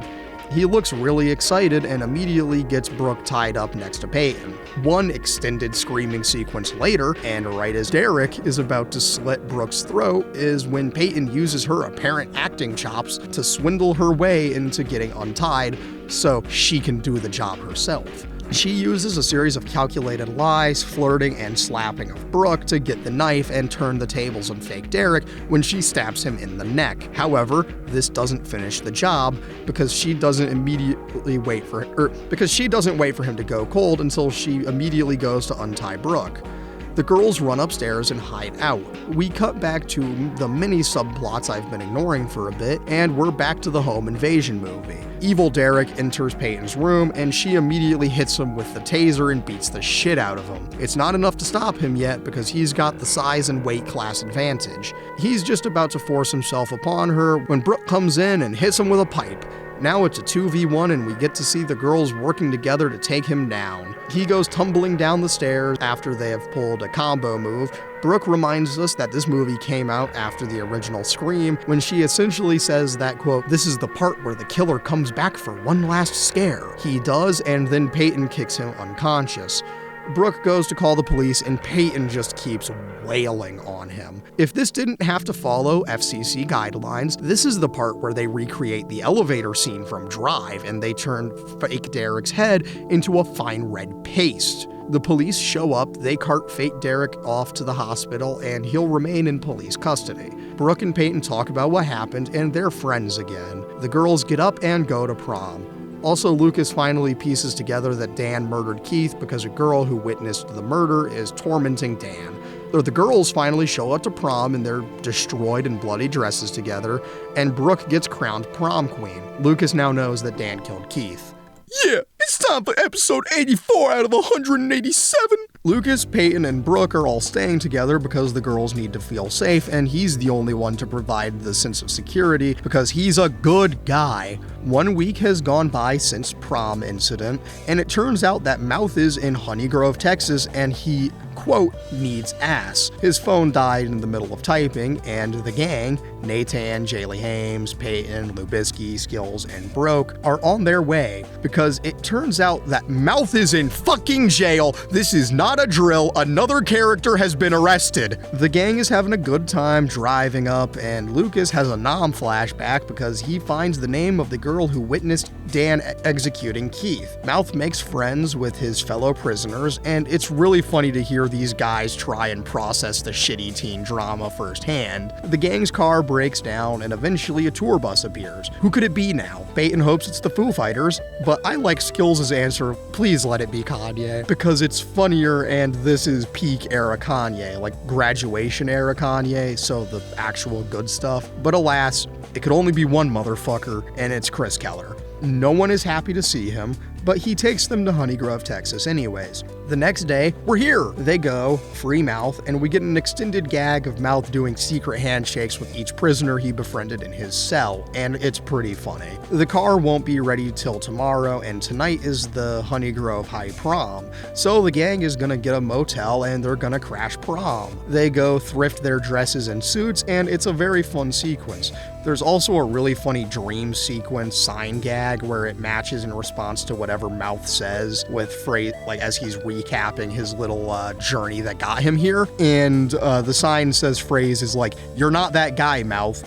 He looks really excited and immediately gets Brooke tied up next to Peyton. One extended screaming sequence later, and right as Derek is about to slit Brooke's throat, is when Peyton uses her apparent acting chops to swindle her way into getting untied so she can do the job herself. She uses a series of calculated lies, flirting, and slapping of Brooke to get the knife and turn the tables on fake Derek when she stabs him in the neck. However, this doesn't finish the job because she doesn't wait for him to go cold until she immediately goes to untie Brooke. The girls run upstairs and hide out. We cut back to the mini subplots I've been ignoring for a bit, and we're back to the home invasion movie. Evil Derek enters Peyton's room, and she immediately hits him with the taser and beats the shit out of him. It's not enough to stop him yet because he's got the size and weight class advantage. He's just about to force himself upon her when Brooke comes in and hits him with a pipe. Now it's a 2v1 and we get to see the girls working together to take him down. He goes tumbling down the stairs after they have pulled a combo move. Brooke reminds us that this movie came out after the original Scream when she essentially says that, quote, "This is the part where the killer comes back for one last scare." He does, and then Peyton kicks him unconscious. Brooke goes to call the police and Peyton just keeps wailing on him. If this didn't have to follow FCC guidelines, this is the part where they recreate the elevator scene from Drive and they turn fake Derek's head into a fine red paste. The police show up, they cart fake Derek off to the hospital, and he'll remain in police custody. Brooke and Peyton talk about what happened, and they're friends again. The girls get up and go to prom. Also, Lucas finally pieces together that Dan murdered Keith because a girl who witnessed the murder is tormenting Dan. The girls finally show up to prom in their destroyed and bloody dresses together, and Brooke gets crowned prom queen. Lucas now knows that Dan killed Keith. Yeah, it's time for episode 84 out of 187. Lucas, Peyton, and Brooke are all staying together because the girls need to feel safe, and he's the only one to provide the sense of security because he's a good guy. 1 week has gone by since prom incident, and it turns out that Mouth is in Honey Grove, Texas, and he, quote, needs ass. His phone died in the middle of typing, and the gang, Nathan, Jaylee Hames, Peyton, Lubisky, Skills, and Brooke, are on their way because it turns out that Mouth is in fucking jail. This is not a drill. Another character has been arrested. The gang is having a good time driving up, and Lucas has a Nam flashback because he finds the name of the girl who witnessed Dan executing Keith. Mouth makes friends with his fellow prisoners, and it's really funny to hear these guys try and process the shitty teen drama firsthand. The gang's car breaks down, and eventually a tour bus appears. Who could it be now? Peyton hopes it's the Foo Fighters, but I like Skills' answer, please let it be Kanye, because it's funnier and this is peak era Kanye, like graduation era Kanye, so the actual good stuff. But alas, it could only be one motherfucker, and it's Chris Keller. No one is happy to see him, but he takes them to Honeygrove, Texas anyways. The next day, we're here. They go, free Mouth, and we get an extended gag of Mouth doing secret handshakes with each prisoner he befriended in his cell, and it's pretty funny. The car won't be ready till tomorrow, and tonight is the Honeygrove High Prom, so the gang is gonna get a motel and they're gonna crash prom. They go thrift their dresses and suits, and it's a very fun sequence. There's also a really funny dream sequence sign gag where it matches in response to whatever Mouth says with phrase, like as he's recapping his little journey that got him here. And the sign says phrases like, "You're not that guy, Mouth.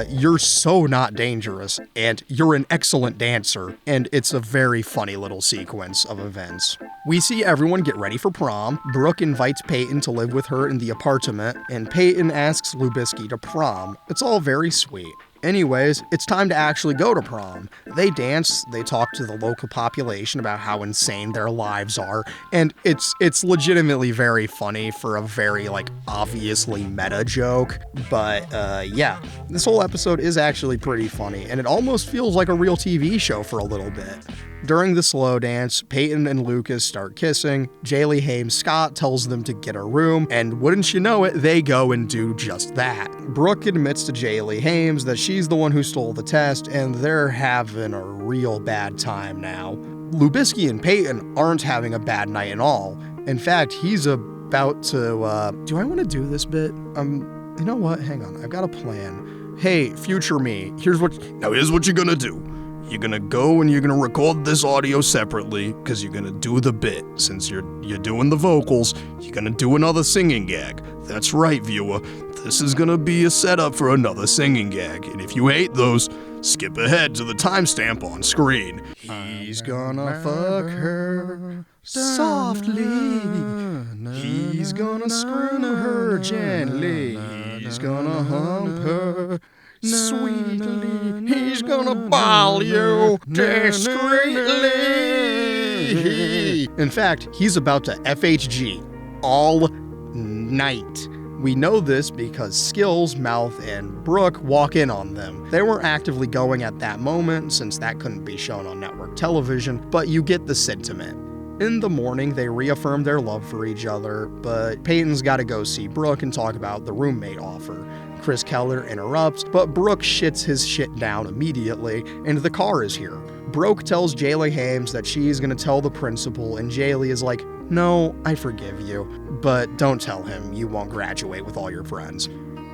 You're so not dangerous, and you're an excellent dancer," and it's a very funny little sequence of events. We see everyone get ready for prom. Brooke invites Peyton to live with her in the apartment, and Peyton asks Lubisky to prom. It's all very sweet. Anyways, it's time to actually go to prom. They dance, they talk to the local population about how insane their lives are, and it's legitimately very funny for a very, like, obviously meta joke. But, yeah, this whole episode is actually pretty funny, and it almost feels like a real TV show for a little bit. During the slow dance, Peyton and Lucas start kissing. Jaylee Hames Scott tells them to get a room, and wouldn't you know it, they go and do just that. Brooke admits to Jaylee Hames that she's the one who stole the test, and they're having a real bad time now. Lubisky and Peyton aren't having a bad night at all. In fact, he's about to, do I want to do this bit? You know what? Hang on, I've got a plan. Hey, future me, here's what you're gonna do. You're gonna go and you're gonna record this audio separately, because you're gonna do the bit. Since you're doing the vocals, you're gonna do another singing gag. That's right, viewer. This is gonna be a setup for another singing gag. And if you hate those, skip ahead to the timestamp on screen. He's gonna fuck her softly. He's gonna screw her gently. He's gonna hump her sweetly. He's gonna ball you discreetly. In fact, he's about to FHG all night. We know this because Skills, Mouth, and Brooke walk in on them. They weren't actively going at that moment since that couldn't be shown on network television, but you get the sentiment. In the morning, they reaffirm their love for each other, but Peyton's gotta go see Brooke and talk about the roommate offer. Chris Keller interrupts, but Brooke shits his shit down immediately, and the car is here. Brooke tells Jaylee Hames that she's gonna tell the principal, and Jaylee is like, "No, I forgive you, but don't tell him you won't graduate with all your friends."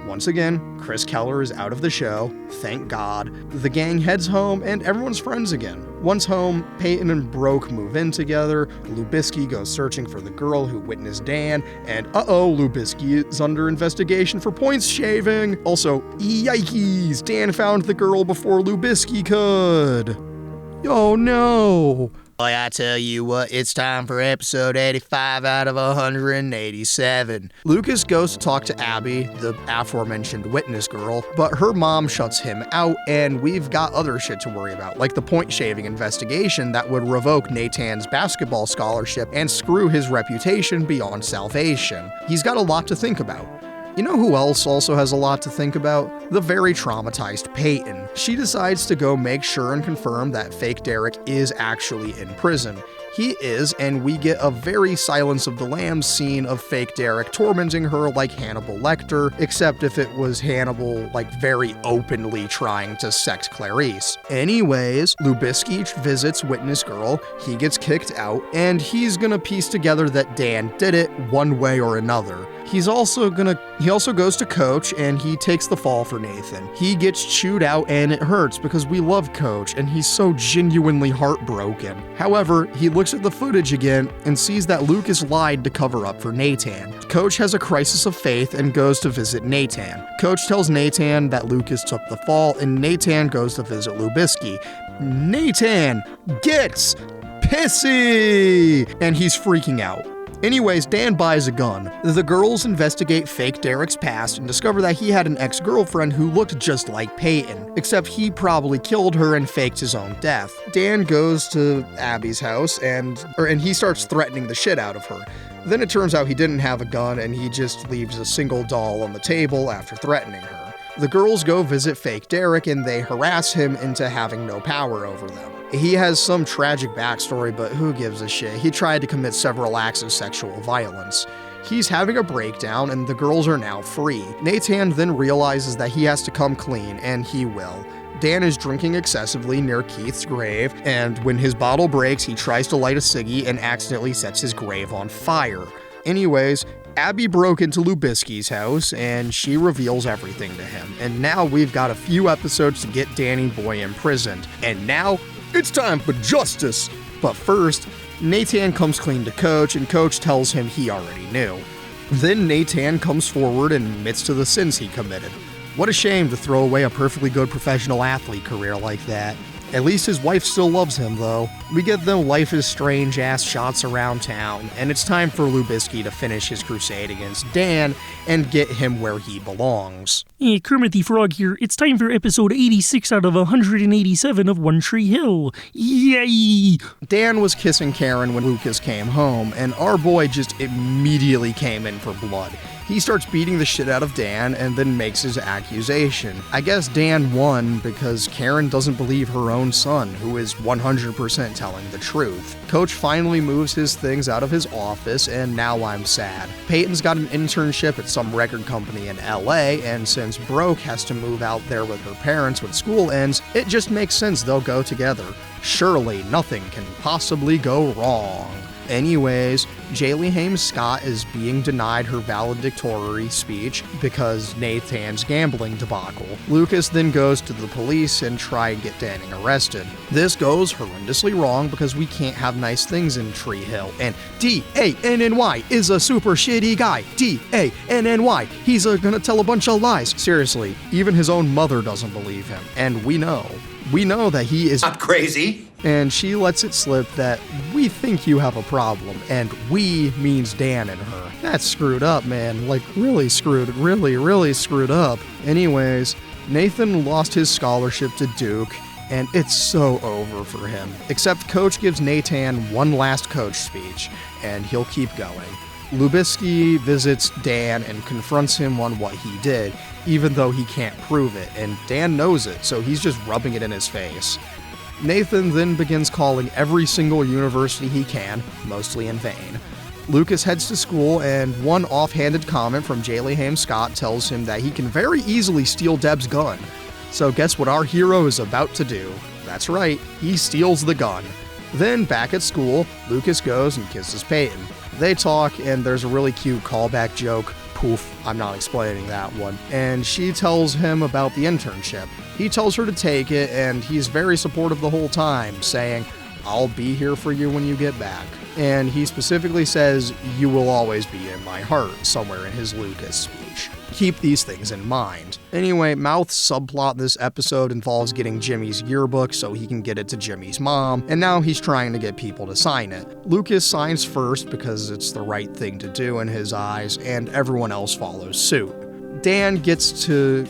Once again, Chris Keller is out of the show, thank God. The gang heads home, and everyone's friends again. Once home, Peyton and Brooke move in together. Lubisky goes searching for the girl who witnessed Dan, and Lubisky is under investigation for points shaving. Also, yikes, Dan found the girl before Lubisky could. Oh no. Boy, I tell you what, it's time for episode 85 out of 187. Lucas goes to talk to Abby, the aforementioned witness girl, but her mom shuts him out, and we've got other shit to worry about, like the point-shaving investigation that would revoke Nathan's basketball scholarship and screw his reputation beyond salvation. He's got a lot to think about. You know who else also has a lot to think about? The very traumatized Peyton. She decides to go make sure and confirm that fake Derek is actually in prison. He is, and we get a very Silence of the Lambs scene of fake Derek tormenting her like Hannibal Lecter, except if it was Hannibal, like, very openly trying to sex Clarice. Anyways, Lubisky visits Witness Girl, he gets kicked out, and he's gonna piece together that Dan did it one way or another. He also goes to Coach, and he takes the fall for Nathan. He gets chewed out, and it hurts because we love Coach, and he's so genuinely heartbroken. However, he looks at the footage again and sees that Lucas lied to cover up for Nathan. Coach has a crisis of faith and goes to visit Nathan. Coach tells Nathan that Lucas took the fall, and Nathan goes to visit Lubisky. Nathan gets pissy, and he's freaking out. Anyways, Dan buys a gun. The girls investigate fake Derek's past and discover that he had an ex-girlfriend who looked just like Peyton, except he probably killed her and faked his own death. Dan goes to Abby's house and he starts threatening the shit out of her. Then it turns out he didn't have a gun and he just leaves a single doll on the table after threatening her. The girls go visit fake Derek and they harass him into having no power over them. He has some tragic backstory, but who gives a shit? He tried to commit several acts of sexual violence. He's having a breakdown and the girls are now free. Nathan then realizes that he has to come clean, and he will. Dan is drinking excessively near Keith's grave, and when his bottle breaks, he tries to light a ciggy and accidentally sets his grave on fire. Anyways, Abby broke into Lubisky's house, and she reveals everything to him. And now we've got a few episodes to get Danny Boy imprisoned. And now, it's time for justice! But first, Nathan comes clean to Coach, and Coach tells him he already knew. Then Nathan comes forward and admits to the sins he committed. What a shame to throw away a perfectly good professional athlete career like that. At least his wife still loves him, though. We get them Life is Strange-ass shots around town, and it's time for Lubisky to finish his crusade against Dan and get him where he belongs. Hey, Kermit the Frog here. It's time for episode 86 out of 187 of One Tree Hill. Yay! Dan was kissing Karen when Lucas came home, and our boy just immediately came in for blood. He starts beating the shit out of Dan and then makes his accusation. I guess Dan won because Karen doesn't believe her own son, who is 100% telling the truth. Coach finally moves his things out of his office, and now I'm sad. Peyton's got an internship at some record company in LA, and since Broke has to move out there with her parents when school ends, it just makes sense they'll go together. Surely nothing can possibly go wrong. Anyways, Jaylee Hames Scott is being denied her valedictory speech because Nathan's gambling debacle. Lucas then goes to the police and try and get Danny arrested. This goes horrendously wrong because we can't have nice things in Tree Hill, and D-A-N-N-Y is a super shitty guy. D-A-N-N-Y. He's gonna tell a bunch of lies. Seriously, even his own mother doesn't believe him, and we know. We know that he is not crazy. And she lets it slip that we think you have a problem, and we means Dan and her. That's screwed up, man. Like, really screwed up. Anyways, Nathan lost his scholarship to Duke, and it's so over for him. Except Coach gives Nathan one last coach speech, and he'll keep going. Lubisky visits Dan and confronts him on what he did, even though he can't prove it, and Dan knows it, so he's just rubbing it in his face. Nathan then begins calling every single university he can, mostly in vain. Lucas heads to school, and one offhanded comment from Jaylee Hames Scott tells him that he can very easily steal Deb's gun. So guess what our hero is about to do? That's right, he steals the gun. Then, back at school, Lucas goes and kisses Peyton. They talk, and there's a really cute callback joke. Poof, I'm not explaining that one. And she tells him about the internship. He tells her to take it, and he's very supportive the whole time, saying, "I'll be here for you when you get back." And he specifically says, "You will always be in my heart," somewhere in his Lucas speech. Keep these things in mind. Anyway, Mouth's subplot this episode involves getting Jimmy's yearbook so he can get it to Jimmy's mom, and now he's trying to get people to sign it. Lucas signs first because it's the right thing to do in his eyes, and everyone else follows suit. Dan goes to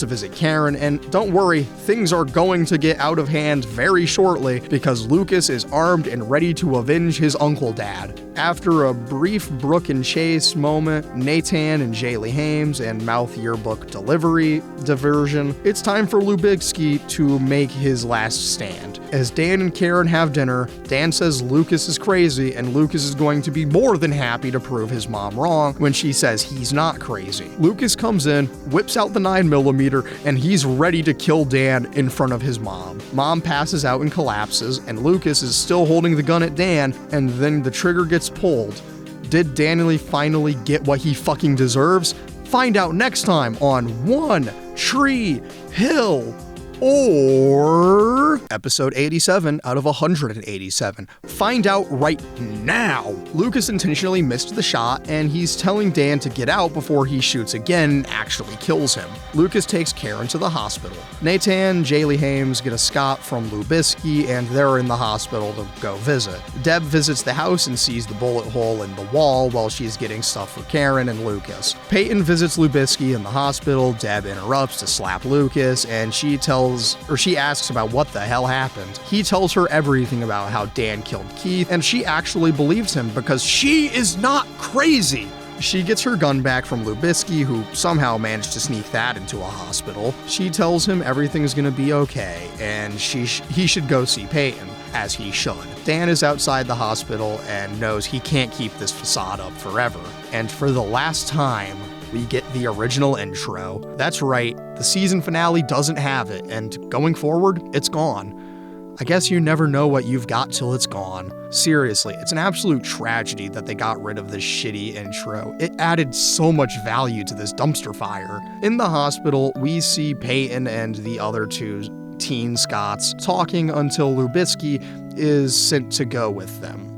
visit Karen, and don't worry, things are going to get out of hand very shortly because Lucas is armed and ready to avenge his uncle dad. After a brief Brooke and Chase moment, Nathan and Jaylee Hames and Mouth yearbook delivery diversion, it's time for Lubisky to make his last stand. As Dan and Karen have dinner, Dan says Lucas is crazy, and Lucas is going to be more than happy to prove his mom wrong when she says he's not crazy. Lucas comes in, whips out the 9mm, and he's ready to kill Dan in front of his mom. Mom passes out and collapses, and Lucas is still holding the gun at Dan, and then the trigger gets pulled. Did Danny finally get what he fucking deserves? Find out next time on One Tree Hill. Or episode 87 out of 187. Find out right now. Lucas intentionally missed the shot, and he's telling Dan to get out before he shoots again and actually kills him. Lucas takes Karen to the hospital. Nathan, Jaylee Hames get a Scott from Lubisky, and they're in the hospital to go visit. Deb visits the house and sees the bullet hole in the wall while she's getting stuff for Karen and Lucas. Peyton visits Lubisky in the hospital. Deb interrupts to slap Lucas, and she asks about what the hell happened. He tells her everything about how Dan killed Keith, and she actually believes him because she is not crazy. She gets her gun back from Lubisky, who somehow managed to sneak that into a hospital. She tells him everything's gonna be okay, and he should go see Peyton, as he should. Dan is outside the hospital and knows he can't keep this facade up forever. And for the last time, we get the original intro. That's right, the season finale doesn't have it, and going forward, it's gone. I guess you never know what you've got till it's gone. Seriously, it's an absolute tragedy that they got rid of this shitty intro. It added so much value to this dumpster fire. In the hospital, we see Peyton and the other two teen Scots talking until Lubisky is sent to go with them.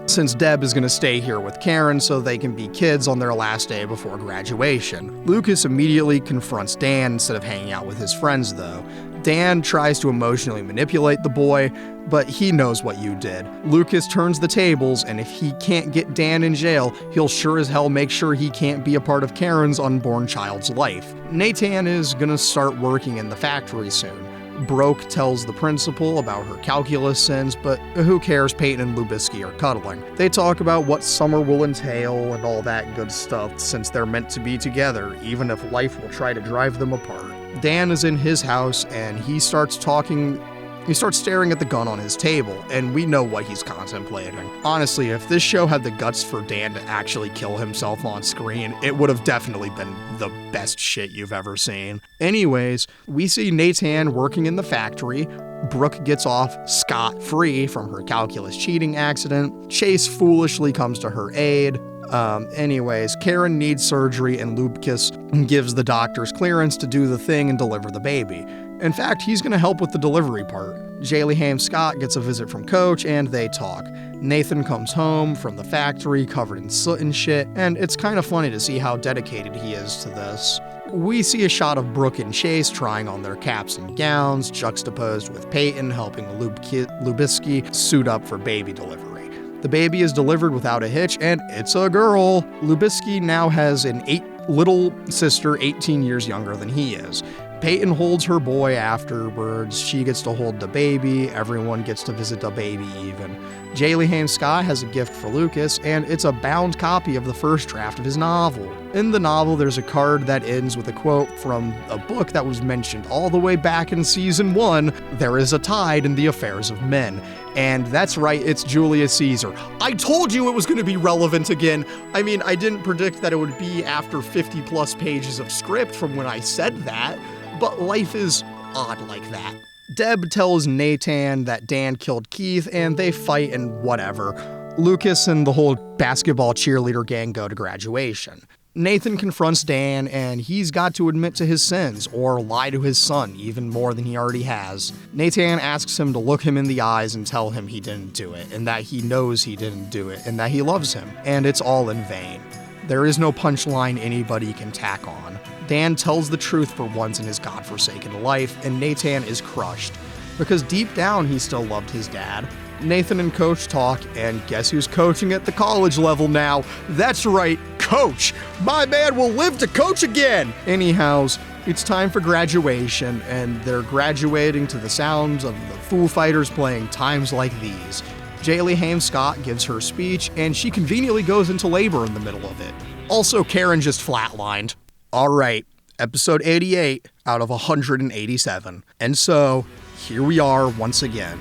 Since Deb is going to stay here with Karen so they can be kids on their last day before graduation. Lucas immediately confronts Dan instead of hanging out with his friends, though. Dan tries to emotionally manipulate the boy, but he knows what you did. Lucas turns the tables, and if he can't get Dan in jail, he'll sure as hell make sure he can't be a part of Karen's unborn child's life. Nathan is gonna start working in the factory soon. Broke tells the principal about her calculus sins, but who cares, Peyton and Lubisky are cuddling. They talk about what summer will entail and all that good stuff since they're meant to be together, even if life will try to drive them apart. Dan is in his house and he starts staring at the gun on his table, and we know what he's contemplating. Honestly, if this show had the guts for Dan to actually kill himself on screen, it would have definitely been the best shit you've ever seen. Anyways, we see Nathan working in the factory. Brooke gets off scot-free from her calculus cheating accident. Chase foolishly comes to her aid. Anyways, Karen needs surgery and Lucas gives the doctors clearance to do the thing and deliver the baby. In fact, he's going to help with the delivery part. Jaylee Hames Scott gets a visit from Coach and they talk. Nathan comes home from the factory covered in soot and shit, and it's kind of funny to see how dedicated he is to this. We see a shot of Brooke and Chase trying on their caps and gowns, juxtaposed with Peyton helping Lubisky suit up for baby delivery. The baby is delivered without a hitch, and it's a girl. Lubisky now has an little sister 18 years younger than he is. Peyton holds her boy afterwards. She gets to hold the baby. Everyone gets to visit the baby even. Jaylee Hames Scott has a gift for Lucas, and it's a bound copy of the first draft of his novel. In the novel, there's a card that ends with a quote from a book that was mentioned all the way back in season 1, "There is a tide in the affairs of men." And that's right, it's Julius Caesar. I told you it was going to be relevant again. I mean, I didn't predict that it would be after 50 plus pages of script from when I said that, but life is odd like that. Deb tells Nathan that Dan killed Keith, and they fight and whatever. Lucas and the whole basketball cheerleader gang go to graduation. Nathan confronts Dan, and he's got to admit to his sins, or lie to his son even more than he already has. Nathan asks him to look him in the eyes and tell him he didn't do it, and that he knows he didn't do it, and that he loves him, and it's all in vain. There is no punchline anybody can tack on. Dan tells the truth for once in his godforsaken life, and Nathan is crushed, because deep down he still loved his dad. Nathan and Coach talk, and guess who's coaching at the college level now? That's right, Coach! My man will live to coach again! Anyhows, it's time for graduation, and they're graduating to the sounds of the Foo Fighters playing Times Like These. Jaylee Hames Scott gives her speech, and she conveniently goes into labor in the middle of it. Also, Karen just flatlined. Alright, episode 88 out of 187. And so, here we are once again.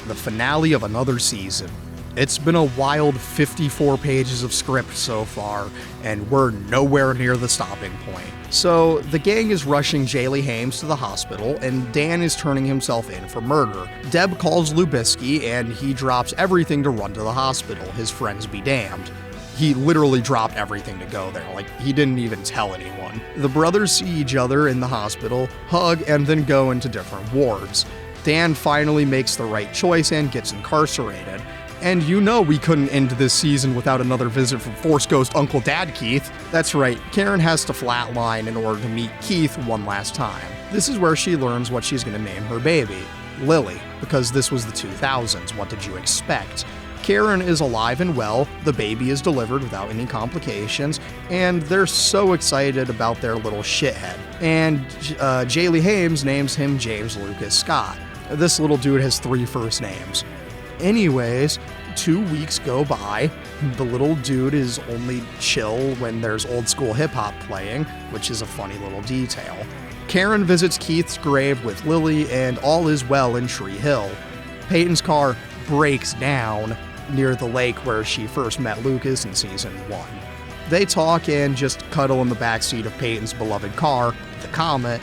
The finale of another season. It's been a wild 54 pages of script so far, and we're nowhere near the stopping point. So, the gang is rushing Jaylee Hames to the hospital, and Dan is turning himself in for murder. Deb calls Lubisky, and he drops everything to run to the hospital, his friends be damned. he literally dropped everything to go there. Like, he didn't even tell anyone. The brothers see each other in the hospital, hug, and then go into different wards. Dan finally makes the right choice and gets incarcerated. And you know we couldn't end this season without another visit from Force Ghost Uncle Dad Keith. That's right, Karen has to flatline in order to meet Keith one last time. This is where she learns what she's going to name her baby, Lily, because this was the 2000s. What did you expect? Karen is alive and well, the baby is delivered without any complications, and they're so excited about their little shithead. And Jaylee Hames names him James Lucas Scott. This little dude has 3 first names. Anyways, 2 weeks go by. The little dude is only chill when there's old school hip hop playing, which is a funny little detail. Karen visits Keith's grave with Lily, and all is well in Tree Hill. Peyton's car breaks down near the lake where she first met Lucas in season 1. They talk and just cuddle in the backseat of Peyton's beloved car, the Comet,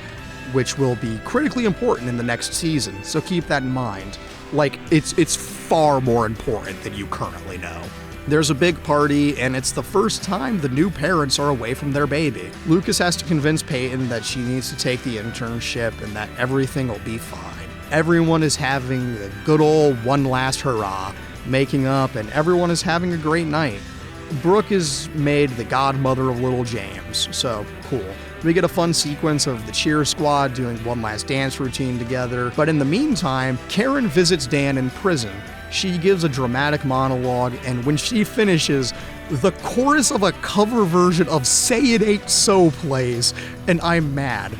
which will be critically important in the next season, so keep that in mind. Like, it's far more important than you currently know. There's a big party, and it's the first time the new parents are away from their baby. Lucas has to convince Peyton that she needs to take the internship and that everything will be fine. Everyone is having a good old one last hurrah, making up, and everyone is having a great night. Brooke is made the godmother of little James, so cool. We get a fun sequence of the cheer squad doing one last dance routine together, but in the meantime, Karen visits Dan in prison. She gives a dramatic monologue, and when she finishes, the chorus of a cover version of Say It Ain't So plays, and I'm mad.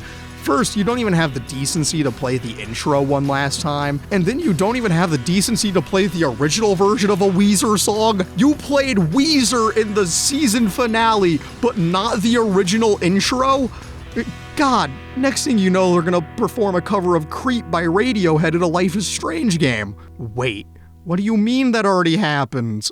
First, you don't even have the decency to play the intro one last time, and then you don't even have the decency to play the original version of a Weezer song. You played Weezer in the season finale, but not the original intro? God, next thing you know, they're gonna perform a cover of Creep by Radiohead in a Life is Strange game. Wait, what do you mean that already happened?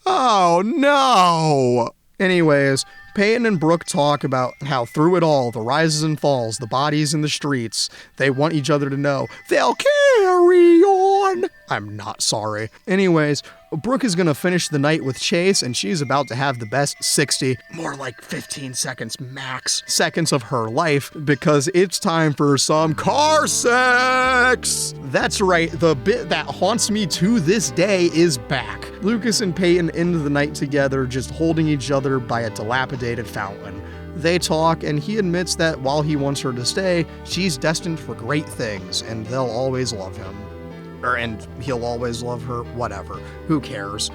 Oh no! Anyways, Peyton and Brooke talk about how through it all, the rises and falls, the bodies in the streets, they want each other to know they'll carry on. I'm not sorry. Anyways, Brooke is gonna finish the night with Chase, and she's about to have the best 60, more like 15 seconds max, seconds of her life, because it's time for some car sex! That's right, the bit that haunts me to this day is back. Lucas and Peyton end the night together, just holding each other by a dilapidated fountain. They talk, and he admits that while he wants her to stay, she's destined for great things, and they'll always love him. And he'll always love her, whatever. Who cares?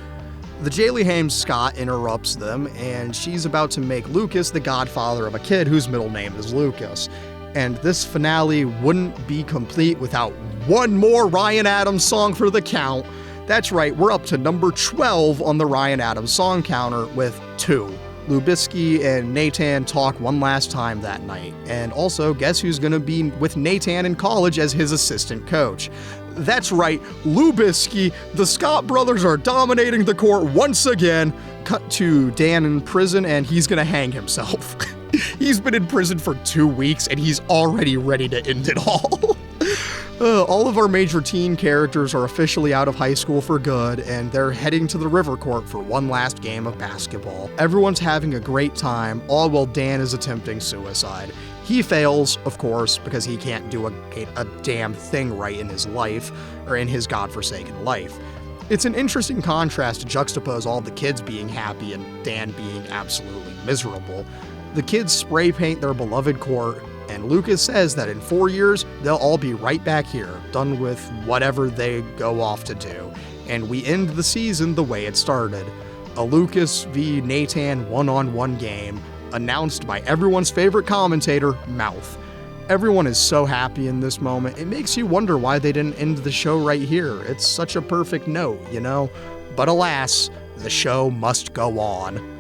The Jaylee Hames Scott interrupts them, and she's about to make Lucas the godfather of a kid whose middle name is Lucas. And this finale wouldn't be complete without one more Ryan Adams song for the count. That's right, we're up to number 12 on the Ryan Adams song counter with 2. Lubisky and Nathan talk one last time that night. And also, guess who's gonna be with Nathan in college as his assistant coach? That's right, Lubisky. The Scott brothers are dominating the court once again. Cut to Dan in prison, and he's gonna hang himself. He's been in prison for 2 weeks, and he's already ready to end it all. All of our major teen characters are officially out of high school for good, and they're heading to the River Court for one last game of basketball. Everyone's having a great time, all while Dan is attempting suicide. He fails, of course, because he can't do a damn thing right in his life, or in his godforsaken life. It's an interesting contrast to juxtapose all the kids being happy and Dan being absolutely miserable. The kids spray paint their beloved court, and Lucas says that in 4 years, they'll all be right back here, done with whatever they go off to do. And we end the season the way it started. A Lucas v. Nathan one-on-one game, announced by everyone's favorite commentator, Mouth. Everyone is so happy in this moment, it makes you wonder why they didn't end the show right here. It's such a perfect note, you know? But alas, the show must go on.